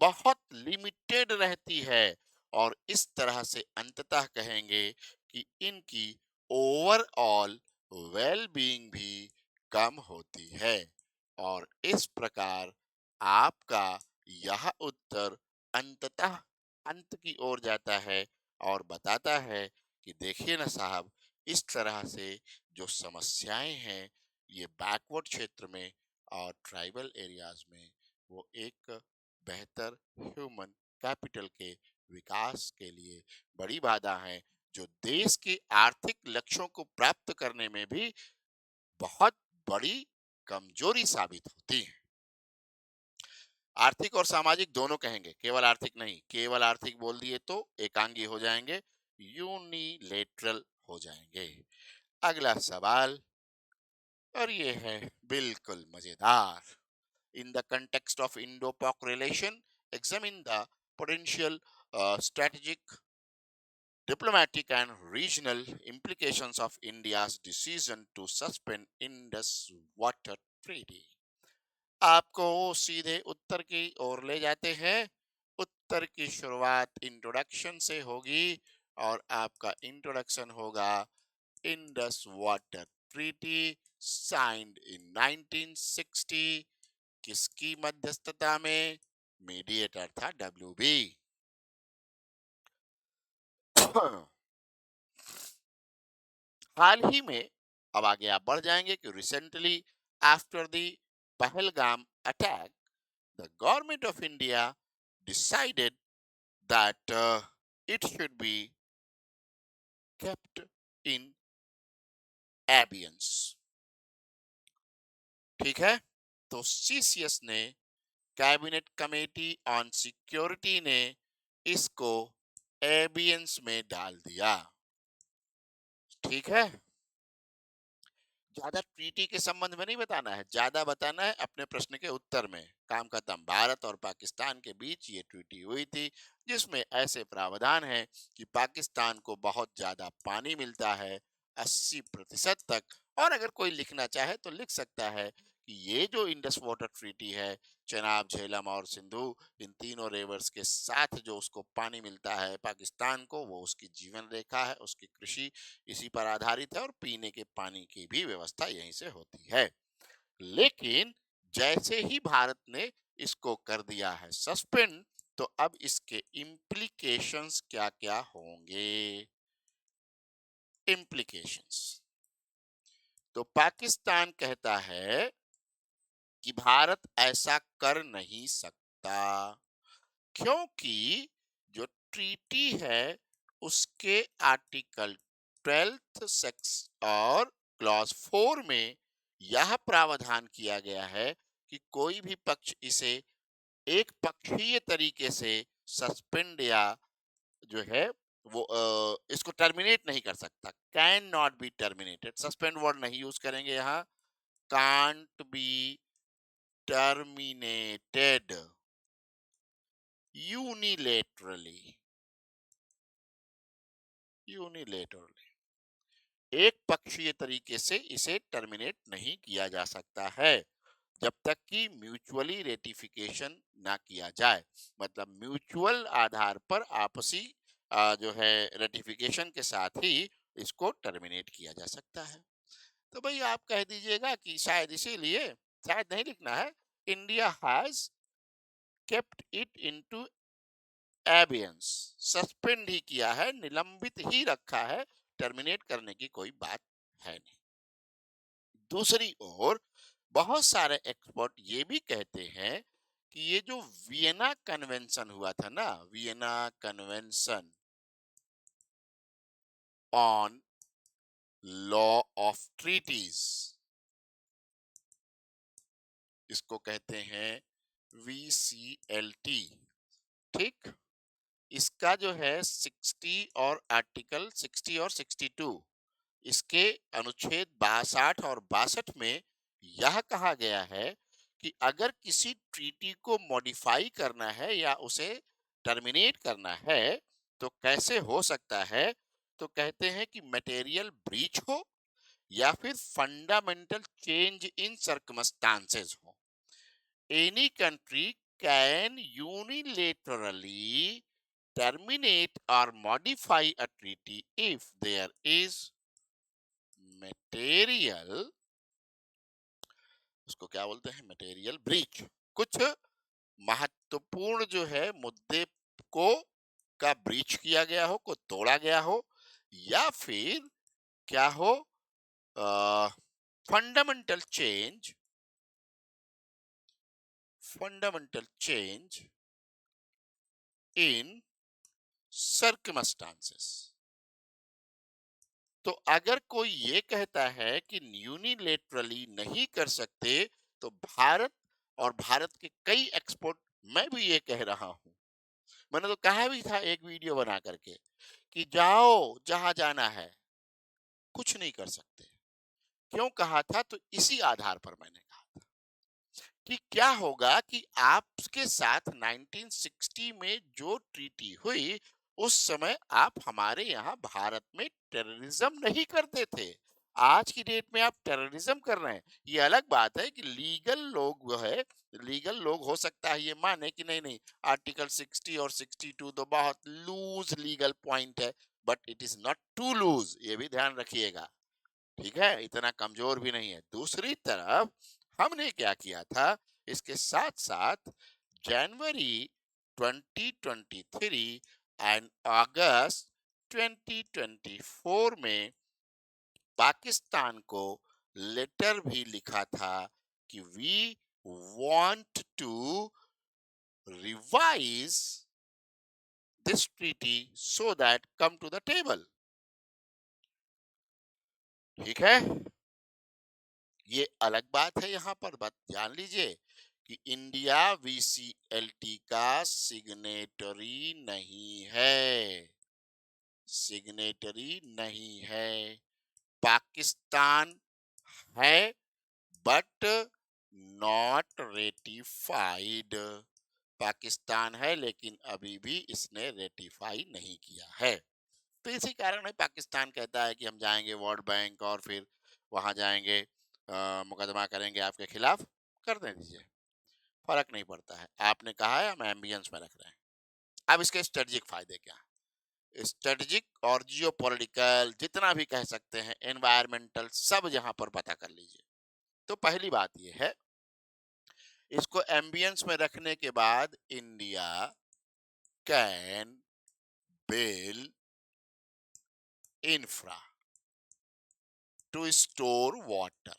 बहुत लिमिटेड रहती है, और इस तरह से अंततः कहेंगे कि इनकी ओवरऑल वेल-बीइंग भी कम होती है। और इस प्रकार आपका यह उत्तर अंततः अंत की ओर जाता है और बताता है कि देखिए ना साहब, इस तरह से जो समस्याएं हैं ये बैकवर्ड क्षेत्र में और ट्राइबल एरियाज में, वो एक बेहतर ह्यूमन कैपिटल के विकास के लिए बड़ी बाधा है, जो देश के आर्थिक लक्ष्यों को प्राप्त करने में भी बहुत बड़ी कमजोरी साबित होती है। आर्थिक और सामाजिक दोनों कहेंगे, केवल आर्थिक नहीं। केवल आर्थिक बोल दिए तो एकांगी हो जाएंगे, यूनिलेटरल हो जाएंगे। अगला सवाल, और ये है बिल्कुल मजेदार। In the context of Indo-Pak relation, examine the potential strategic, diplomatic, and regional implications of India's decision to suspend Indus Water Treaty। आपको सीधे उत्तर की ओर ले जाते हैं। उत्तर की शुरुआत इंट्रोडक्शन से होगी, और आपका इंट्रोडक्शन होगा Indus water treaty signed in 1960, किसकी मध्यस्थता में, मीडिएटर था WB। हाल ही में, अब आगे आप बढ़ जाएंगे कि recently after the Pahalgam attack, the government of India decided that it should be kept in abeyance। ठीक है, तो CCS ने, कैबिनेट कमेटी ऑन सिक्योरिटी ने, इसको एबियंस में डाल दिया। ठीक है, ज्यादा ट्रीटी के संबंध में नहीं बताना है, ज्यादा बताना है अपने प्रश्न के उत्तर में। काम खत्म। भारत और पाकिस्तान के बीच ये ट्रीटी हुई थी, जिसमें ऐसे प्रावधान है कि पाकिस्तान को बहुत ज्यादा पानी मिलता है, 80% तक। और अगर कोई लिखना चाहे तो लिख सकता है कि ये जो इंडस वाटर ट्रीटी है, चेनाब, झेलम और सिंधु, इन तीनों रिवर्स के साथ जो उसको पानी मिलता है पाकिस्तान को, वो उसकी जीवन रेखा है, उसकी कृषि इसी पर आधारित है और पीने के पानी की भी व्यवस्था यहीं से होती है। लेकिन जैसे ही भारत ने इसको कर दिया है सस्पेंड, तो अब इसके इम्प्लीकेशंस क्या क्या होंगे। इम्प्लीकेशंस, तो पाकिस्तान कहता है कि भारत ऐसा कर नहीं सकता, क्योंकि जो ट्रीटी है उसके आर्टिकल 12 सेक्स और क्लॉज 4 में यह प्रावधान किया गया है कि कोई भी पक्ष इसे एक पक्षीय तरीके से सस्पेंड या जो है वो इसको टर्मिनेट नहीं कर सकता। Can not be terminated, suspend word नहीं यूज करेंगे यहाँ, can't be terminated unilaterally. Unilaterally एक पक्षीय तरीके से इसे टर्मिनेट नहीं किया जा सकता है जब तक कि म्यूचुअली रेटिफिकेशन ना किया जाए, मतलब म्यूचुअल आधार पर आपसी जो है रेटिफिकेशन के साथ ही इसको टर्मिनेट किया जा सकता है। तो भाई आप कह दीजिएगा कि शायद इसीलिए, शायद नहीं लिखना है, India has kept it into abeyance, suspend ही किया है, निलंबित ही रखा है, टर्मिनेट करने की कोई बात है नहीं। दूसरी ओर बहुत सारे एक्सपर्ट ये भी कहते हैं कि ये जो वियना कन्वेंशन हुआ था ना, Vienna convention on law of treaties, इसको कहते हैं VCLT, ठीक। इसका जो है 60 और आर्टिकल 60 और 62, इसके अनुच्छेद 62 और 62 में यह कहा गया है कि अगर किसी ट्रीटी को मॉडिफाई करना है या उसे टर्मिनेट करना है तो कैसे हो सकता है, तो कहते हैं कि मटेरियल ब्रीच हो या फिर फंडामेंटल चेंज इन सर्कमस्टांसेस हो। Any country can unilaterally terminate or modify a treaty if there is material, उसको क्या बोलते हैं, मटेरियल ब्रीच, कुछ महत्वपूर्ण जो है मुद्दे को का ब्रीच किया गया हो, को तोड़ा गया हो, या फिर क्या हो, fundamental change, fundamental change in circumstances. तो अगर कोई ये कहता है कि यूनिलेटरली नहीं कर सकते, तो भारत और भारत के कई एक्सपर्ट, मैं भी ये कह रहा हूं, मैंने तो कहा भी था एक वीडियो बना करके कि जाओ जहां जाना है, कुछ नहीं कर सकते। क्यों कहा था, तो इसी आधार पर मैंने कहा था कि क्या होगा कि आपके साथ 1960 में जो ट्रीटी हुई, उस समय आप हमारे यहाँ भारत में टेररिज्म नहीं करते थे। आज की डेट में आप टेररिज्म कर रहे हैं। ये अलग बात है कि लीगल लोग जो है, लीगल लोग हो सकता है ये माने कि नहीं नहीं, आर्टिकल 60 और 62 तो बहुत लूज लीगल पॉइंट है, but it is not too loose, ये भी ध्यान रखिएगा, ठीक है, इतना कमजोर भी नहीं है। दूसरी तरफ हमने क्या किया था, इसके साथ साथ जनवरी 2023 एंड अगस्त 2024 में पाकिस्तान को लेटर भी लिखा था कि we want to revise this treaty so that come to the table, ठीक है। ये अलग बात है, यहाँ पर बात जान लीजिए कि इंडिया VCLT का सिग्नेटरी नहीं है, सिग्नेटरी नहीं है। पाकिस्तान है बट नॉट रेटिफाइड, पाकिस्तान है लेकिन अभी भी इसने रेटिफाई नहीं किया है। तो इसी कारण है पाकिस्तान कहता है कि हम जाएंगे वर्ल्ड बैंक और फिर वहां जाएंगे मुकदमा करेंगे आपके खिलाफ, करने दीजिए, फर्क नहीं पड़ता है। आपने कहा है हम एम्बियंस में रख रहे हैं। अब इसके स्ट्रेटेजिक फायदे क्या? स्ट्रेटेजिक और जियोपॉलिटिकल जितना भी कह सकते हैं, एनवायरमेंटल, सब यहाँ पर पता कर लीजिए। तो पहली बात ये है, इसको एम्बियंस में रखने के बाद India can build infra to store water.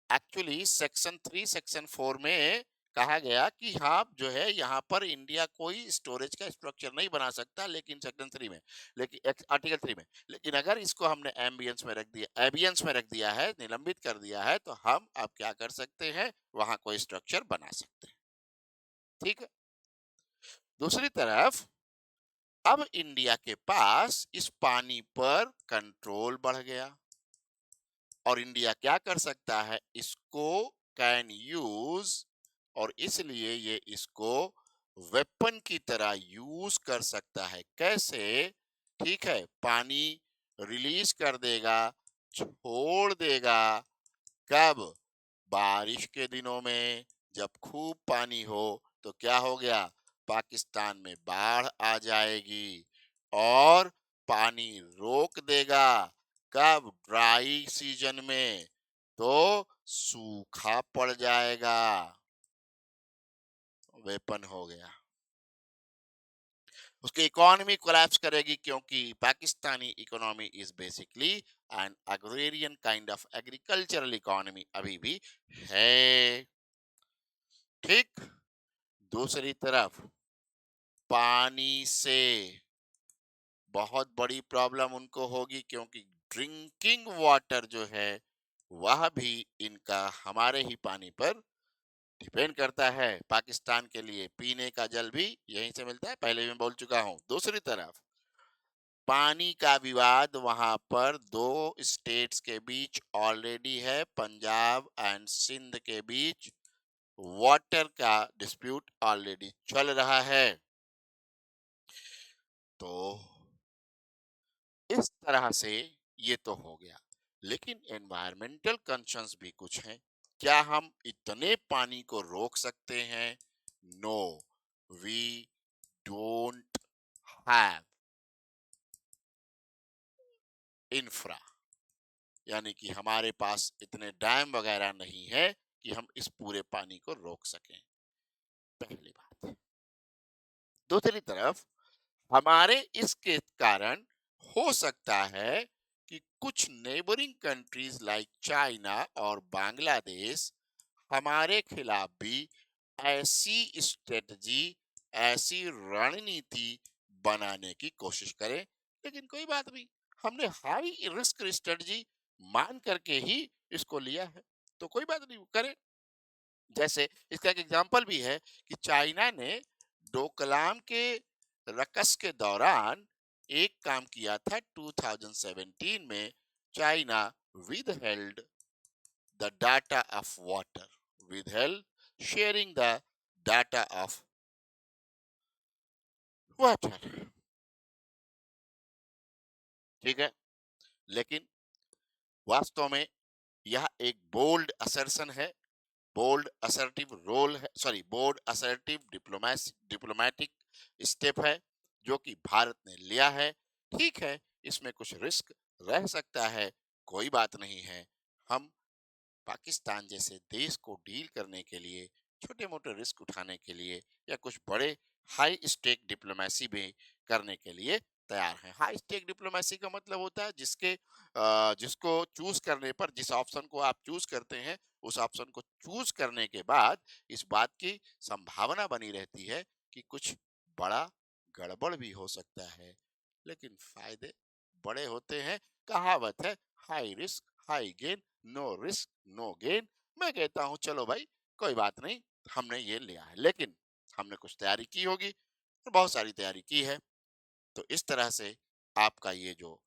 Actually section 3 section 4 में कहा गया कि हाँ जो है यहाँ पर इंडिया कोई स्टोरेज का स्ट्रक्चर नहीं बना सकता, लेकिन सेक्शन 3 में, लेकिन आर्टिकल 3 में, लेकिन अगर इसको हमने एम्बियंस में रख दिया, एबियंस में रख दिया है, निलंबित कर दिया है, तो हम अब क्या कर सकते हैं, वहां कोई स्ट्रक्चर बना सकते हैं। ठीक है। दूसरी तरफ अब इंडिया के पास इस पानी पर कंट्रोल बढ़ गया और इंडिया क्या कर सकता है, इसको कैन यूज, और इसलिए ये इसको वेपन की तरह यूज कर सकता है। कैसे? ठीक है, पानी रिलीज कर देगा, छोड़ देगा, कब? बारिश के दिनों में, जब खूब पानी हो तो क्या हो गया, पाकिस्तान में बाढ़ आ जाएगी और पानी रोक देगा, कब? ड्राई सीजन में, तो सूखा पड़ जाएगा। वेपन हो गया। उसकी इकोनॉमी कोलैप्स करेगी, क्योंकि Pakistani economy is basically an agrarian kind of agricultural economy अभी भी है। ठीक। दूसरी तरफ पानी से बहुत बड़ी प्रॉब्लम उनको होगी, क्योंकि ड्रिंकिंग वाटर जो है वह भी इनका हमारे ही पानी पर डिपेंड करता है। पाकिस्तान के लिए पीने का जल भी यहीं से मिलता है, पहले भी मैं बोल चुका हूं। दूसरी तरफ पानी का विवाद वहां पर दो स्टेट्स के बीच ऑलरेडी है, पंजाब एंड सिंध के बीच वाटर का डिस्प्यूट ऑलरेडी चल रहा है। तो इस तरह से ये तो हो गया, लेकिन एनवायरमेंटल कंसर्न्स भी कुछ हैं। क्या हम इतने पानी को रोक सकते हैं? No, we don't have infra, यानी कि हमारे पास इतने डैम वगैरह नहीं है कि हम इस पूरे पानी को रोक सकें, पहली बात। दूसरी तरफ हमारे इसके कारण हो सकता है कि कुछ नेबरिंग कंट्रीज लाइक चाइना और बांग्लादेश हमारे खिलाफ भी ऐसी स्ट्रेटजी, ऐसी रणनीति बनाने की कोशिश करें। लेकिन कोई बात नहीं, हमने हाई रिस्क स्ट्रेटजी मान करके ही इसको लिया है, तो कोई बात नहीं, करें। जैसे इसका एक एग्जांपल भी है कि चाइना ने डोकलाम के रकस के दौरान एक काम किया था 2017 में। China withheld the data of water, withheld sharing the data of water। ठीक है, लेकिन वास्तव में यह एक बोल्ड असर्शन है, बोल्ड असर्टिव रोल है, sorry bold assertive diplomatic step है जो कि भारत ने लिया है। ठीक है, इसमें कुछ रिस्क रह सकता है, कोई बात नहीं है। हम पाकिस्तान जैसे देश को डील करने के लिए, छोटे मोटे रिस्क उठाने के लिए, या कुछ बड़े हाई स्टेक डिप्लोमेसी में करने के लिए तैयार हैं। हाई स्टेक डिप्लोमेसी का मतलब होता है जिसको चूज करने पर, जिस ऑप्शन को आप चूज करते हैं, उस ऑप्शन को चूज करने के बाद इस बात की संभावना बनी रहती है कि कुछ बड़ा गड़बड़ भी हो सकता है, लेकिन फायदे बड़े होते हैं। कहावत है, high risk high gain, no risk no gain. मैं कहता हूं चलो भाई, कोई बात नहीं, हमने ये लिया है, लेकिन हमने कुछ तैयारी की होगी और बहुत सारी तैयारी की है। तो इस तरह से आपका ये जो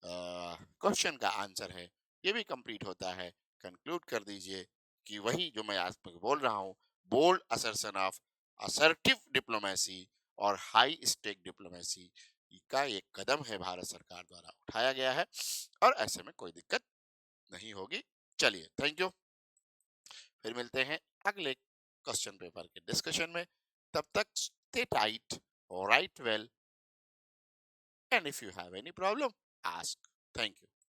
क्वेश्चन का आंसर है ये भी कंप्लीट होता है। कंक्लूड कर दीजिए कि वही जो मैं आज तक बोल रहा हूँ, bold assertion of assertive diplomacy और हाई स्टेक डिप्लोमेसी का एक कदम है, भारत सरकार द्वारा उठाया गया है, और ऐसे में कोई दिक्कत नहीं होगी। चलिए, थैंक यू। फिर मिलते हैं अगले क्वेश्चन पेपर के डिस्कशन में। तब तक stay tight, right well, and if you have any problem ask. Thank you.